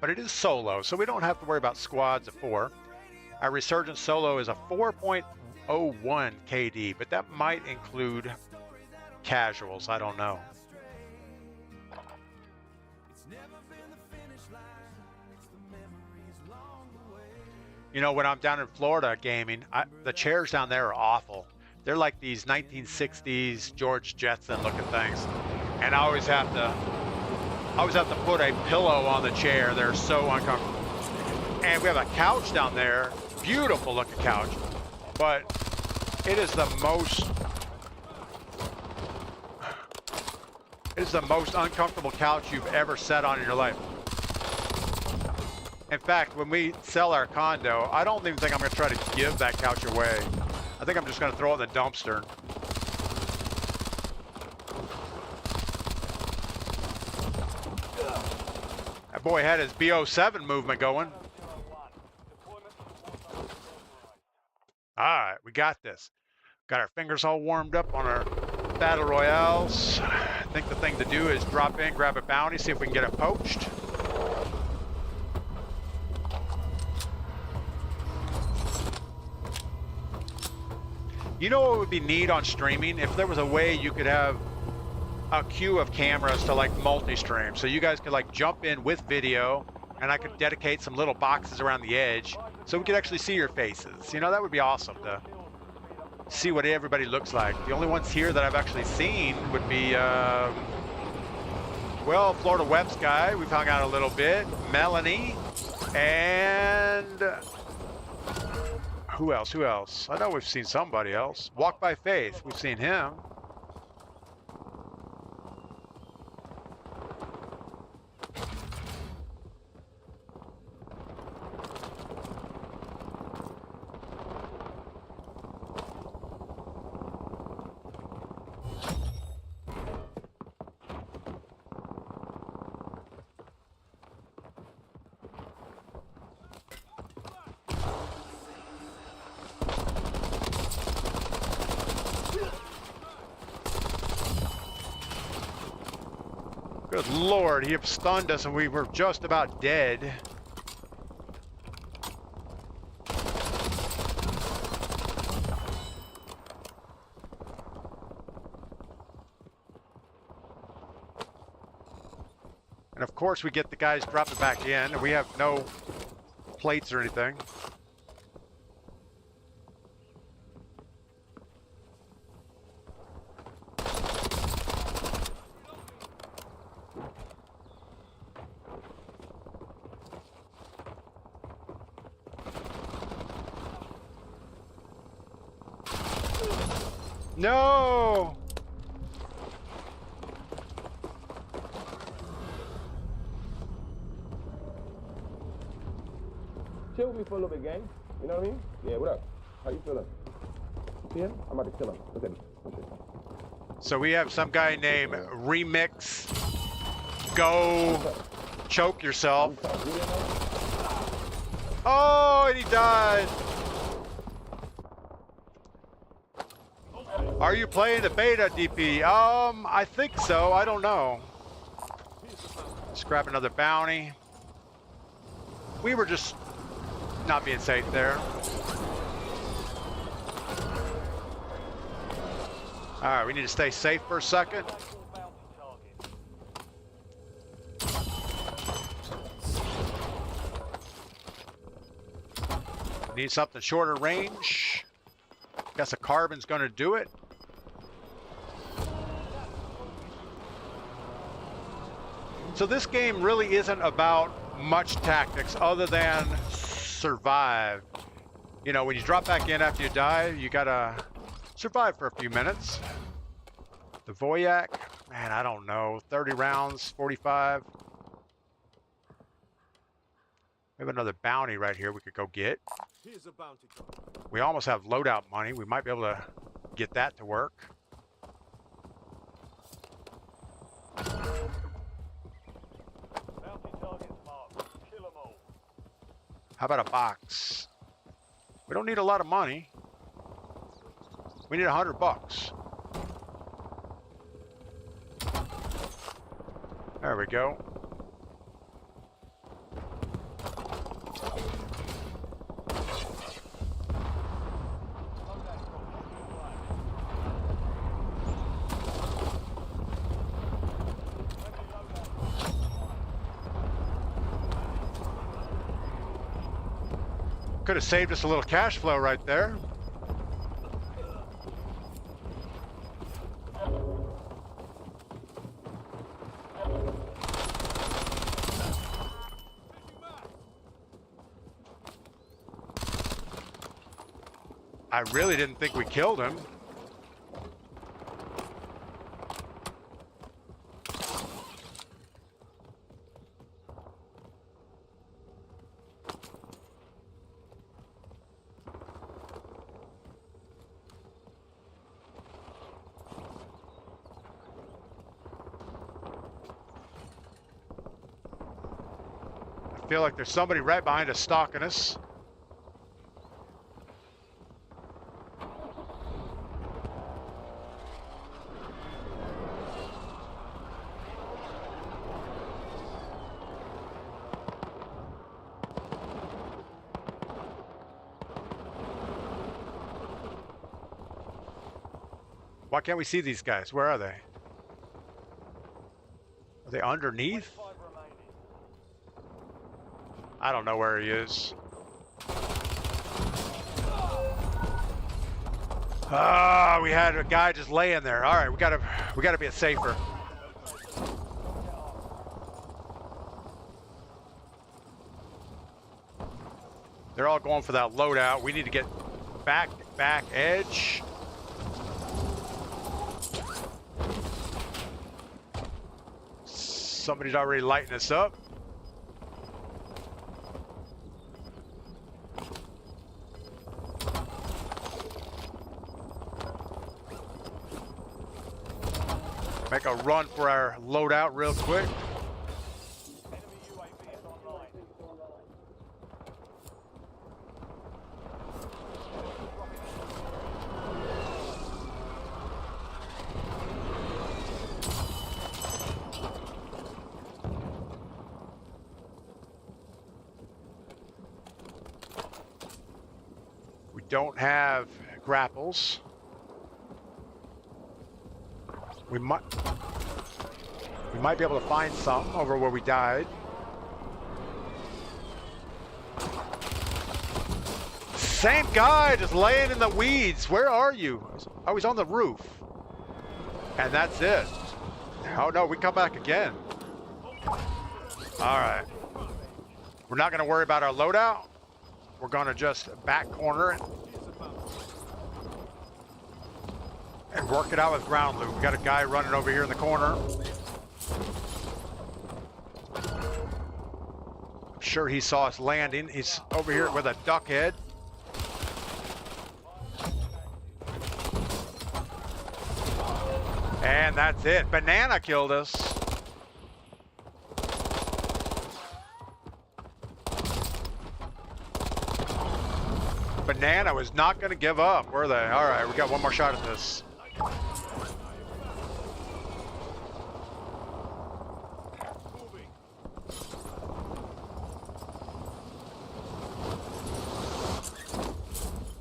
But it is solo, so we don't have to worry about squads of 4. Our Resurgence solo is a 4.01 KD, but that might include casuals. I don't know. You know, when I'm down in Florida gaming, the chairs down there are awful. They're like these 1960s George Jetson looking things, and I always have to put a pillow on the chair. They're so uncomfortable. And we have a couch down there, beautiful looking couch, but it is the most uncomfortable couch you've ever sat on in your life. In fact, when we sell our condo, I don't even think I'm going to try to give that couch away. I think I'm just going to throw it in the dumpster. That boy had his BO7 movement going. All right, we got this. Got our fingers all warmed up on our battle royales. I think the thing to do is drop in, grab a bounty, see if we can get it poached. You know what would be neat on streaming? If there was a way you could have a queue of cameras to like multi-stream. So you guys could like jump in with video and I could dedicate some little boxes around the edge so we could actually see your faces. You know, that would be awesome to see what everybody looks like. The only ones here that I've actually seen would be, well, Florida Web's guy. We've hung out a little bit. Melanie and who else? Who else? I know we've seen somebody else. Walk by Faith. We've seen him. Good Lord, he stunned us and we were just about dead. And of course we get the guys dropping back in and we have no plates or anything. No! Chill with me for a little bit, gang. You know what I mean? Yeah, what up? How you feeling? See him? I'm about to kill him. Look at him. So we have some guy named Remix. Go choke yourself. Oh, and he died. Are you playing the beta, DP? I think so. I don't know. Let's grab another bounty. We were just not being safe there. All right, we need to stay safe for a second. Need something shorter range. Guess a carbon's gonna do it. So this game really isn't about much tactics other than survive. You know, when you drop back in after you die, you gotta survive for a few minutes. The Voyak, man, I don't know, 30 rounds, 45. We have another bounty right here we could go get. Here's a bounty card. We almost have loadout money. We might be able to get that to work. Bounty targets marked. Kill them all. How about a box? We don't need a lot of money. We need $100. There we go. Could have saved us a little cash flow right there. I really didn't think we killed him. I feel like there's somebody right behind us stalking us. Why can't we see these guys? Where are they? Are they underneath? 5 remaining. I don't know where he is. Ah, we had a guy just laying there. All right, we gotta be safer. They're all going for that loadout. We need to get back edge. Somebody's already lighting us up. Make a run for our loadout real quick. Enemy UAV is online. We don't have grapples. We might be able to find some over where we died. Same guy just laying in the weeds. Where are you? Oh, he's on the roof. And that's it. Oh no, we come back again. All right. We're not going to worry about our loadout. We're going to just back corner it. And work it out with ground loot. We got a guy running over here in the corner. I'm sure he saw us landing. He's over here with a duck head. And that's it. Banana killed us. Banana was not going to give up, were they? All right, we got one more shot at this.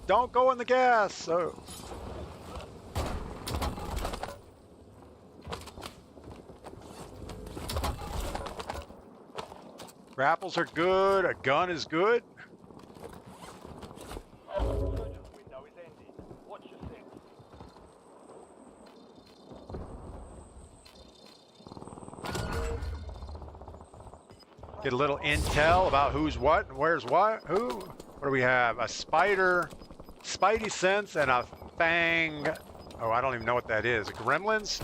Don't go in the gas. Oh. Grapples are good. A gun is good. Window is ending. Watch your six. Get a little intel about who's what and where's what. Who? What do we have? A spider, spidey sense, and a fang. Oh, I don't even know what that is. Gremlins?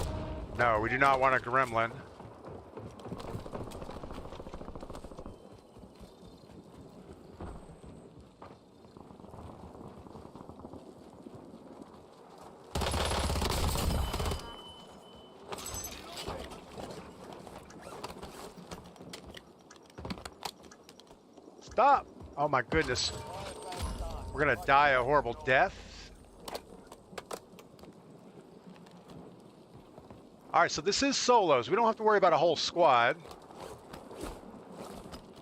No, we do not want a gremlin. Stop! Oh my goodness. We're gonna die a horrible death. Alright, so this is solos. We don't have to worry about a whole squad.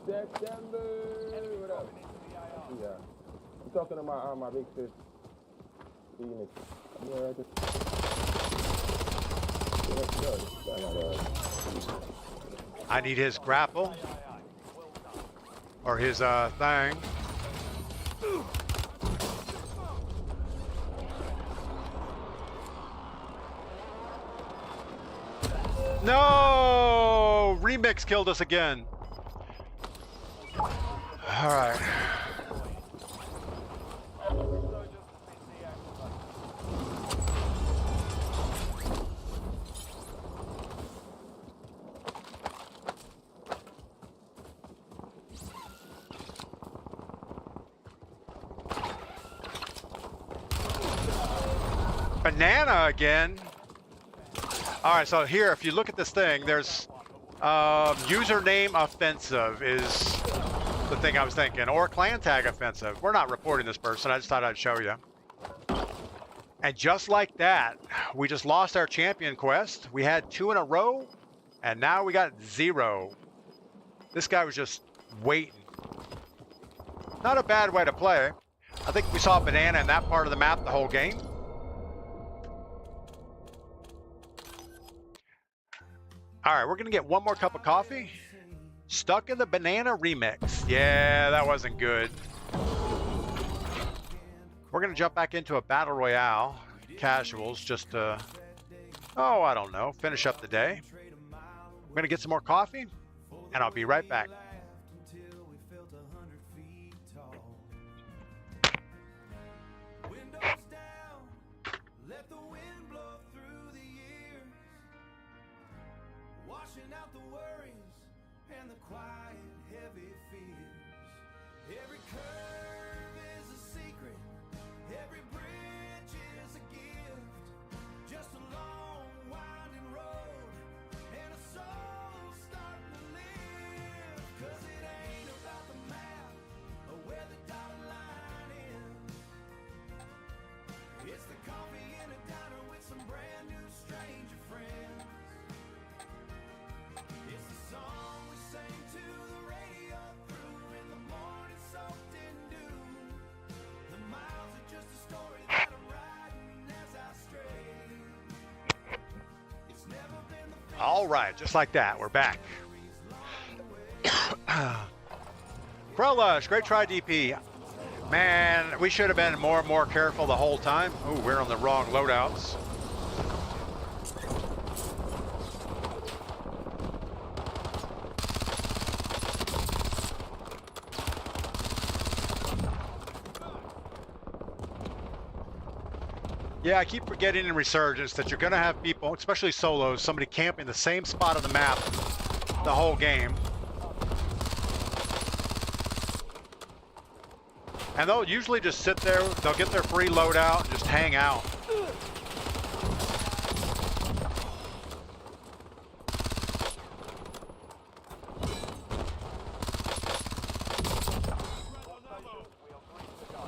September. What up? Yeah. I'm talking to my big sis. Phoenix. Yeah, I need his grapple. Or his thing. No! Remix killed us again. All right. Banana again. All right, so here, if you look at this thing, there's username offensive is the thing I was thinking, or clan tag offensive. We're not reporting this person. I just thought I'd show you. And just like that, we just lost our champion quest. We had 2 in a row, and now we got 0. This guy was just waiting. Not a bad way to play. I think we saw Banana in that part of the map the whole game. All right, we're gonna get one more cup of coffee. Stuck in the Banana remix. Yeah, that wasn't good. We're gonna jump back into a battle royale, casuals, just to, oh, I don't know, finish up the day. We're gonna get some more coffee, and I'll be right back. Washing out the worries and the quiet, heavy fears. Every curve is a secret, every bridge is a gift. Just a long, winding road and a soul starting to live. 'Cause it ain't about the map or where the dotted line is. It's the coffee in a diner with some brand new stranger friends. It's the song we sang to the radio through in the morning soaked in dew. The miles are just a story that I'm riding as I stray. It's never been the All right, just like that, we're back. Krolush, great try, DP. Man, we should have been more and more careful the whole time. Oh, we're on the wrong loadouts. Yeah, I keep forgetting in Resurgence that you're going to have people, especially solos, somebody camping the same spot on the map the whole game. And they'll usually just sit there, they'll get their free loadout and just hang out.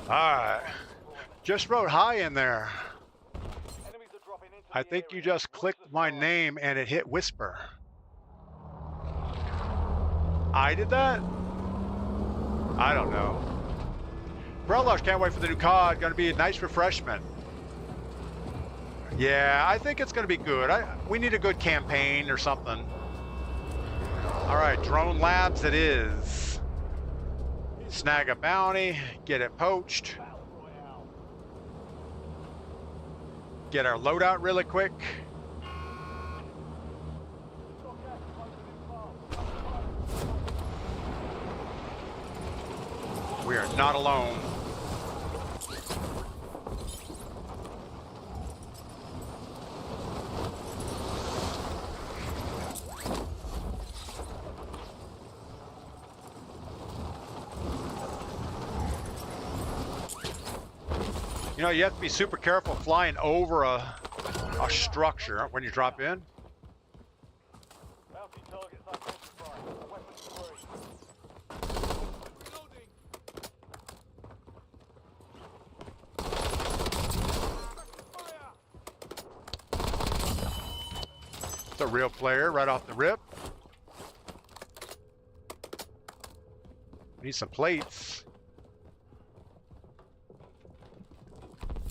Alright. Just wrote hi in there. Enemies are dropping into I the think you area. just clicked my name and it hit whisper. I did that? I don't know. Krolush, can't wait for the new COD. Gonna be a nice refreshment. Yeah, I think it's gonna be good. We need a good campaign or something. All right, Drone Labs it is. Snag a bounty, get it poached. Get our loadout really quick. We are not alone. You know, you have to be super careful flying over a structure when you drop in. Bounty targets identified. Weapons free. It's a real player right off the rip. Need some plates.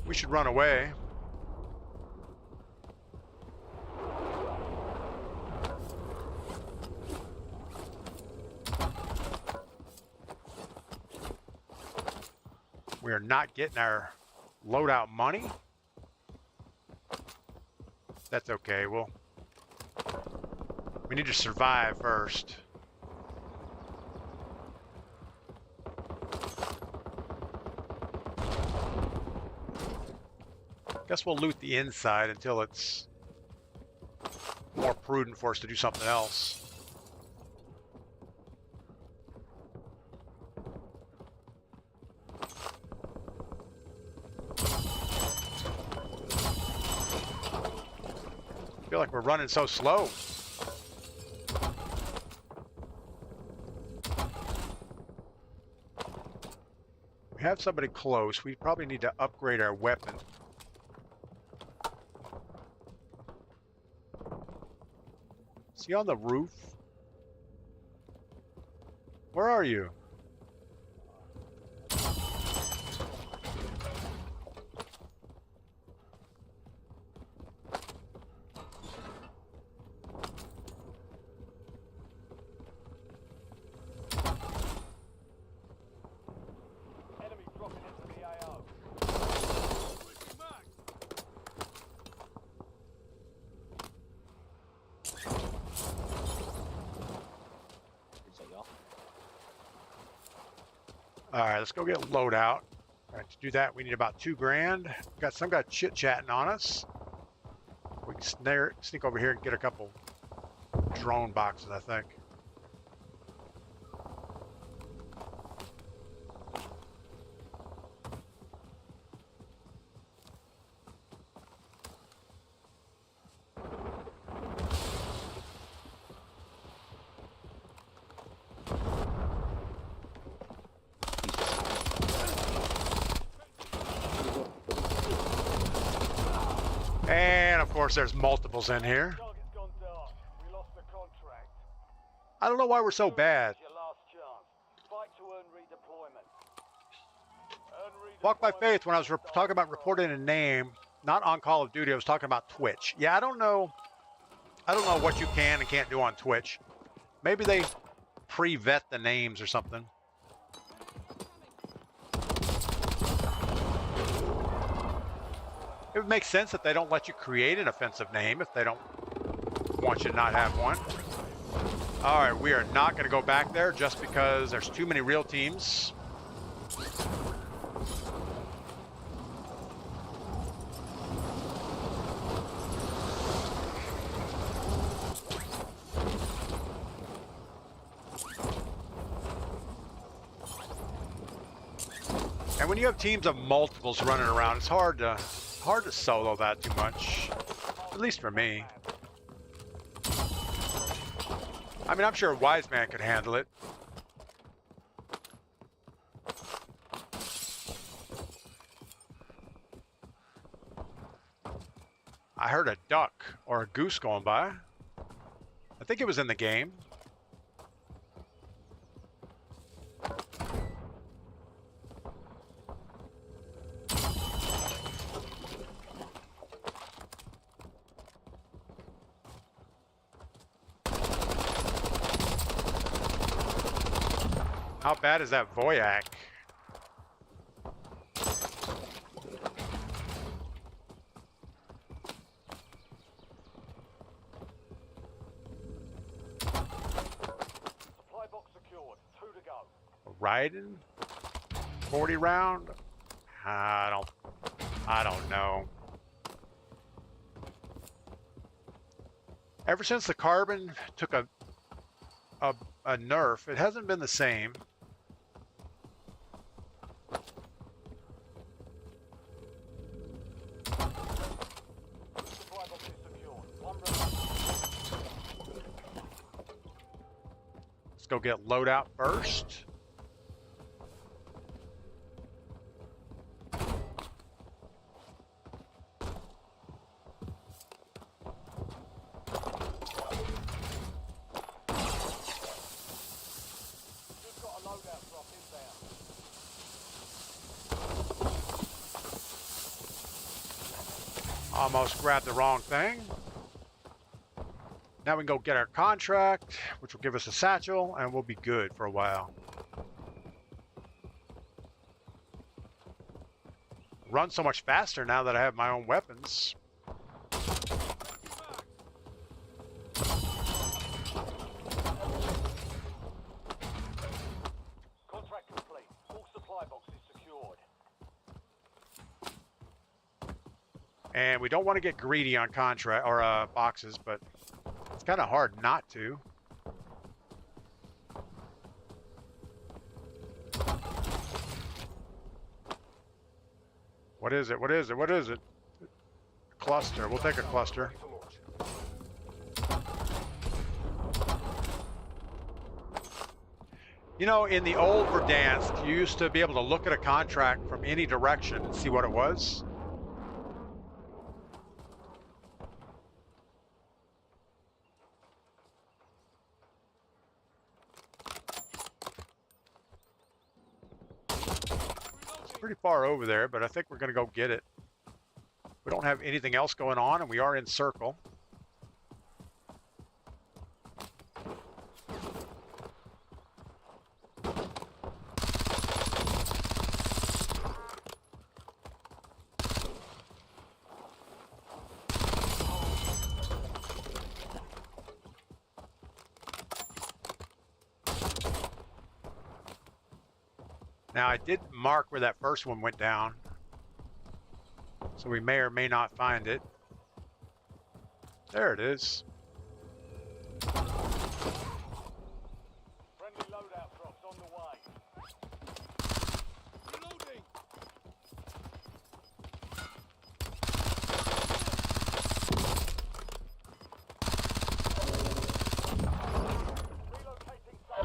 We should run away. We are not getting our loadout money. That's okay. We need to survive first. Guess we'll loot the inside until it's more prudent for us to do something else. I feel like we're running so slow. We have somebody close. We probably need to upgrade our weapon. Is he on the roof? Where are you? All right, let's go get loadout. All right, to do that, we need about $2 grand. Got some guy chit-chatting on us. We can sneak over here and get a couple drone boxes, I think. And of course, there's multiples in here. Target's gone dark. We lost the contract. I don't know why we're so bad. Your last chance. Fight to earn redeployment. Walk by faith. When I was talking about reporting a name, not on Call of Duty, I was talking about Twitch. Yeah, I don't know what you can and can't do on Twitch. Maybe they pre-vet the names or something. It would make sense that they don't let you create an offensive name if they don't want you to not have one. All right, we are not going to go back there just because there's too many real teams. And when you have teams of multiples running around, it's hard to solo that too much, at least for me. I mean, I'm sure a wise man could handle it. I heard a duck or a goose going by. I think it was in the game. How bad is that Voyak? Supply box secured. 2 to go. Riding? 40 round? I don't know. Ever since the Carbon took a nerf, it hasn't been the same. Supply box is secured. 1 round. Let's go get loadout first. Just got a loadout drop inbound. Almost grabbed the wrong thing. Now we can go get our contract, which will give us a satchel, and we'll be good for a while. Run so much faster now that I have my own weapons. Contract complete. All supply boxes secured. And we don't want to get greedy on contract or boxes, but it's kind of hard not to. What is it? What is it? What is it? Cluster. We'll take a cluster. Ready to launch. You know, in the old Verdansk, you used to be able to look at a contract from any direction and see what it was. It's pretty far over there, but I think we're going to go get it. We don't have anything else going on, and we are in circle. Now, I did mark where that first one went down, so we may or may not find it. There it is. Friendly loadout drops on the way. Reloading. Relocating safe.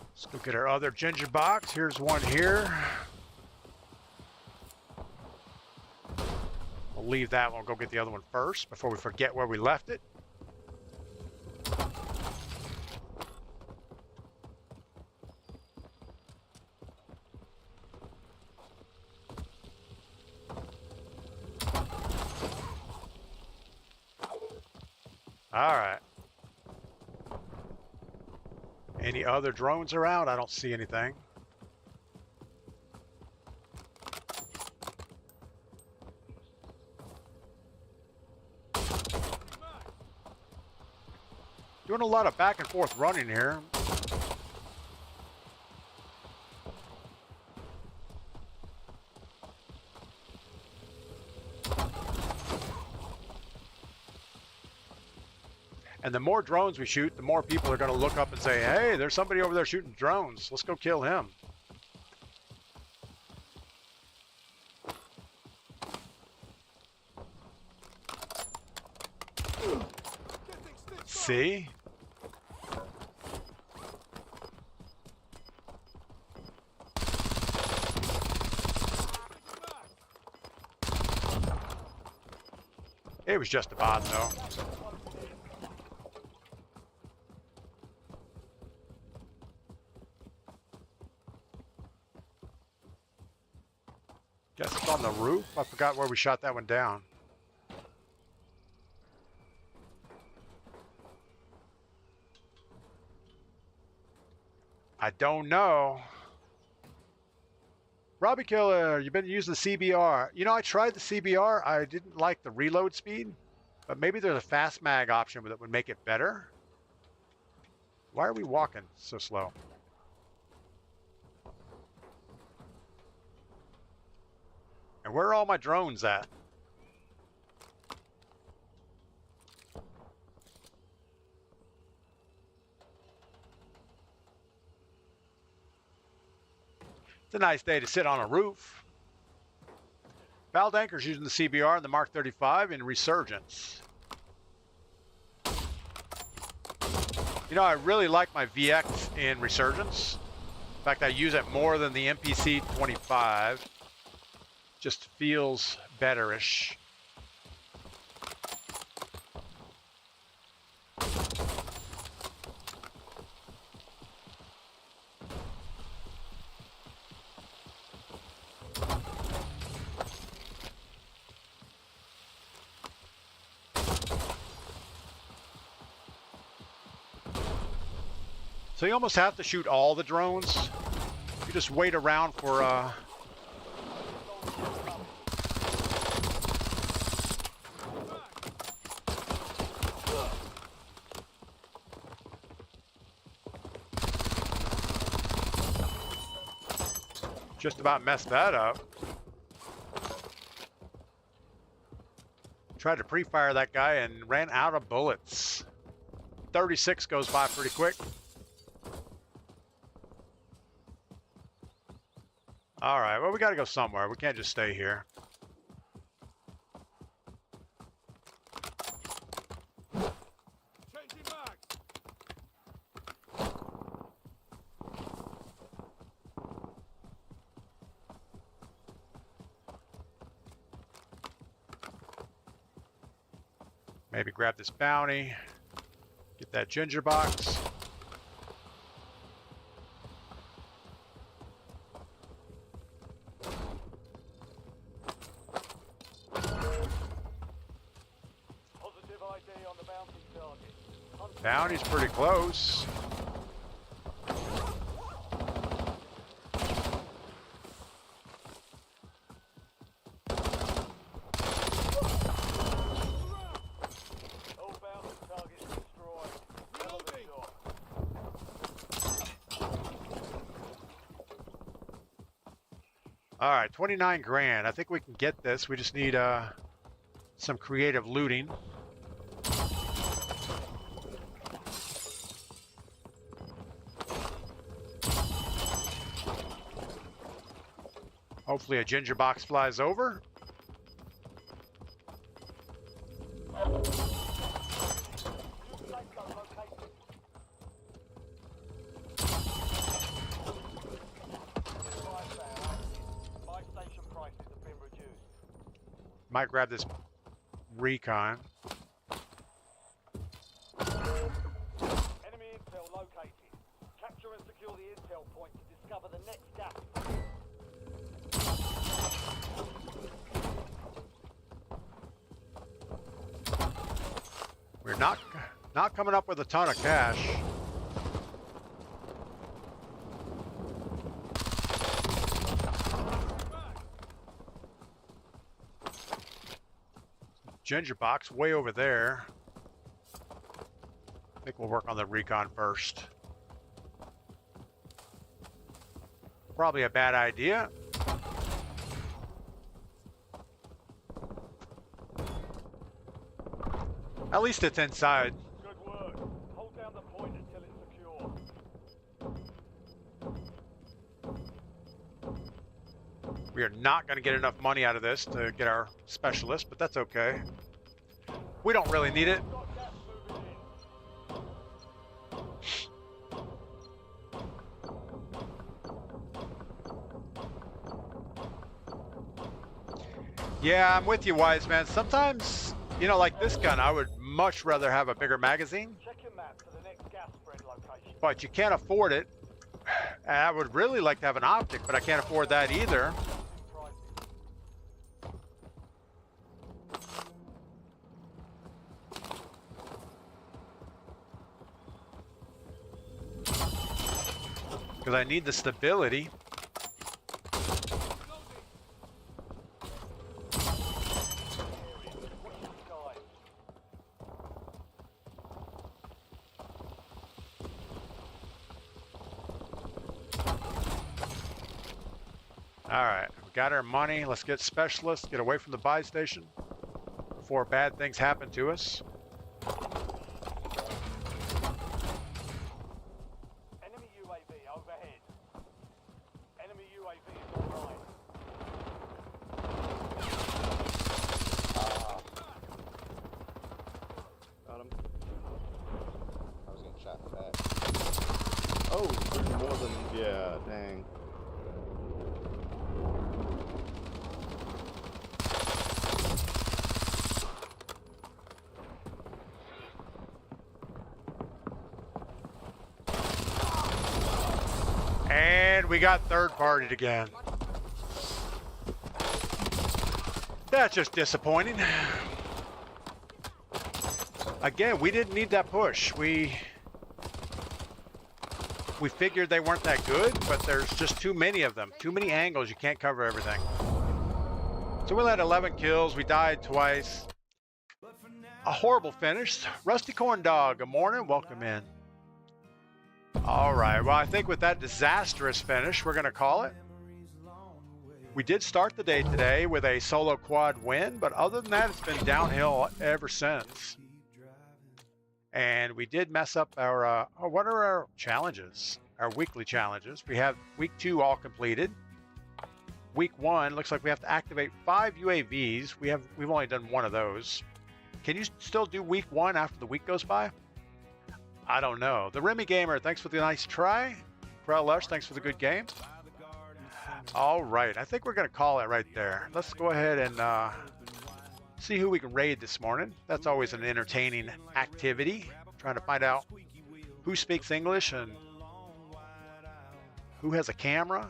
Let's go get our other ginger box. Here's one here. We'll leave that one. Go get the other one first before we forget where we left it. All right. Any other drones around? I don't see anything. Doing a lot of back and forth running here. And the more drones we shoot, the more people are going to look up and say, hey, there's somebody over there shooting drones. Let's go kill him. See? It was just a bot, though. Guess it's on the roof. I forgot where we shot that one down. I don't know. Robbie Killer, you've been using the CBR. You know, I tried the CBR. I didn't like the reload speed, but maybe there's a fast mag option that would make it better. Why are we walking so slow? And where are all my drones at? It's a nice day to sit on a roof. Valdanker's using the CBR and the Mark 35 in Resurgence. You know, I really like my VX in Resurgence. In fact, I use it more than the MPC 25. Just feels betterish. So you almost have to shoot all the drones. You just wait around for just about messed that up. Tried to pre-fire that guy and ran out of bullets. 36 goes by pretty quick. All right, well, we got to go somewhere. We can't just stay here. Changing back. Maybe grab this bounty. Get that ginger box. Positive ID on the bounty target. Bounty's pretty close. All bounty targets destroyed. Reloading. All right, 29 grand. I think we can get this. We just need some creative looting. Hopefully a ginger box flies over. Might grab this recon. Enemy intel located. Capture and secure the intel point to discover the next gas. We're not coming up with a ton of cash. Ginger box way over there. I think we'll work on the recon first. Probably a bad idea. At least it's inside. Good work. Hold down the point until it's secure. We are not going to get enough money out of this to get our specialist, but that's okay. We don't really need it. Got gas moving in. Yeah, I'm with you, Wise Man. Sometimes, you know, like this gun, I would much rather have a bigger magazine, Check your map for the next gas spread location. but you can't afford it. I would really like to have an optic, but I can't afford that either. Because I need the stability. Alright, we got our money. Let's get specialists, get away from the buy station before bad things happen to us. Enemy UAV overhead. Enemy UAV is online. Got him. I was getting shot in the back. Oh, there's more than, yeah, dang. And we got third-partied again. That's just disappointing. Again, we didn't need that push. We figured they weren't that good, but there's just too many of them. Too many angles. You can't cover everything. So we had 11 kills. We died twice. A horrible finish. Rusty Corn Dog, good morning. Welcome in. All right. Well, I think with that disastrous finish, we're going to call it. We did start the day today with a solo quad win, but other than that, it's been downhill ever since. And we did mess up our, what are our challenges? Our weekly challenges. We have week 2 all completed. Week 1, looks like we have to activate 5 UAVs. We've only done 1 of those. Can you still do week 1 after the week goes by? I don't know. The Remy Gamer, thanks for the nice try. Krell Lush, thanks for the good game. All right, I think we're going to call it right there. Let's go ahead and see who we can raid this morning. That's always an entertaining activity. Trying to find out who speaks English and who has a camera.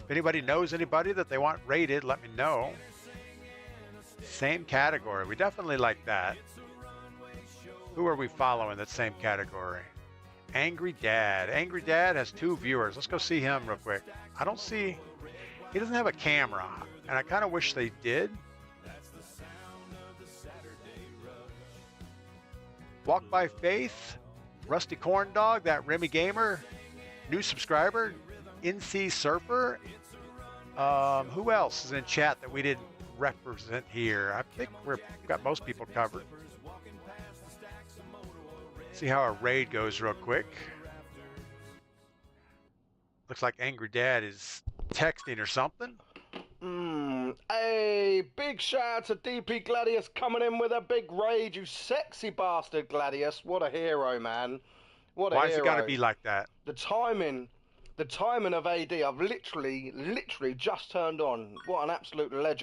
If anybody knows anybody that they want raided, let me know. Same category. We definitely like that. Who are we following that same category? Angry Dad. Angry Dad has 2 viewers. Let's go see him real quick. I don't see... He doesn't have a camera, and I kind of wish they did. Walk by Faith, Rusty Corn Dog, that Remy Gamer, new subscriber, NC Surfer, Who else is in chat that we didn't represent here? I think we've got most people covered. See how our raid goes real quick. Looks like Angry Dad is texting or something. Hey, big shout out to DPGladius coming in with a big raid, you sexy bastard, Gladius. What a hero, man. What a hero. Why's it got to be like that? The timing of AD, I've literally just turned on. What an absolute legend.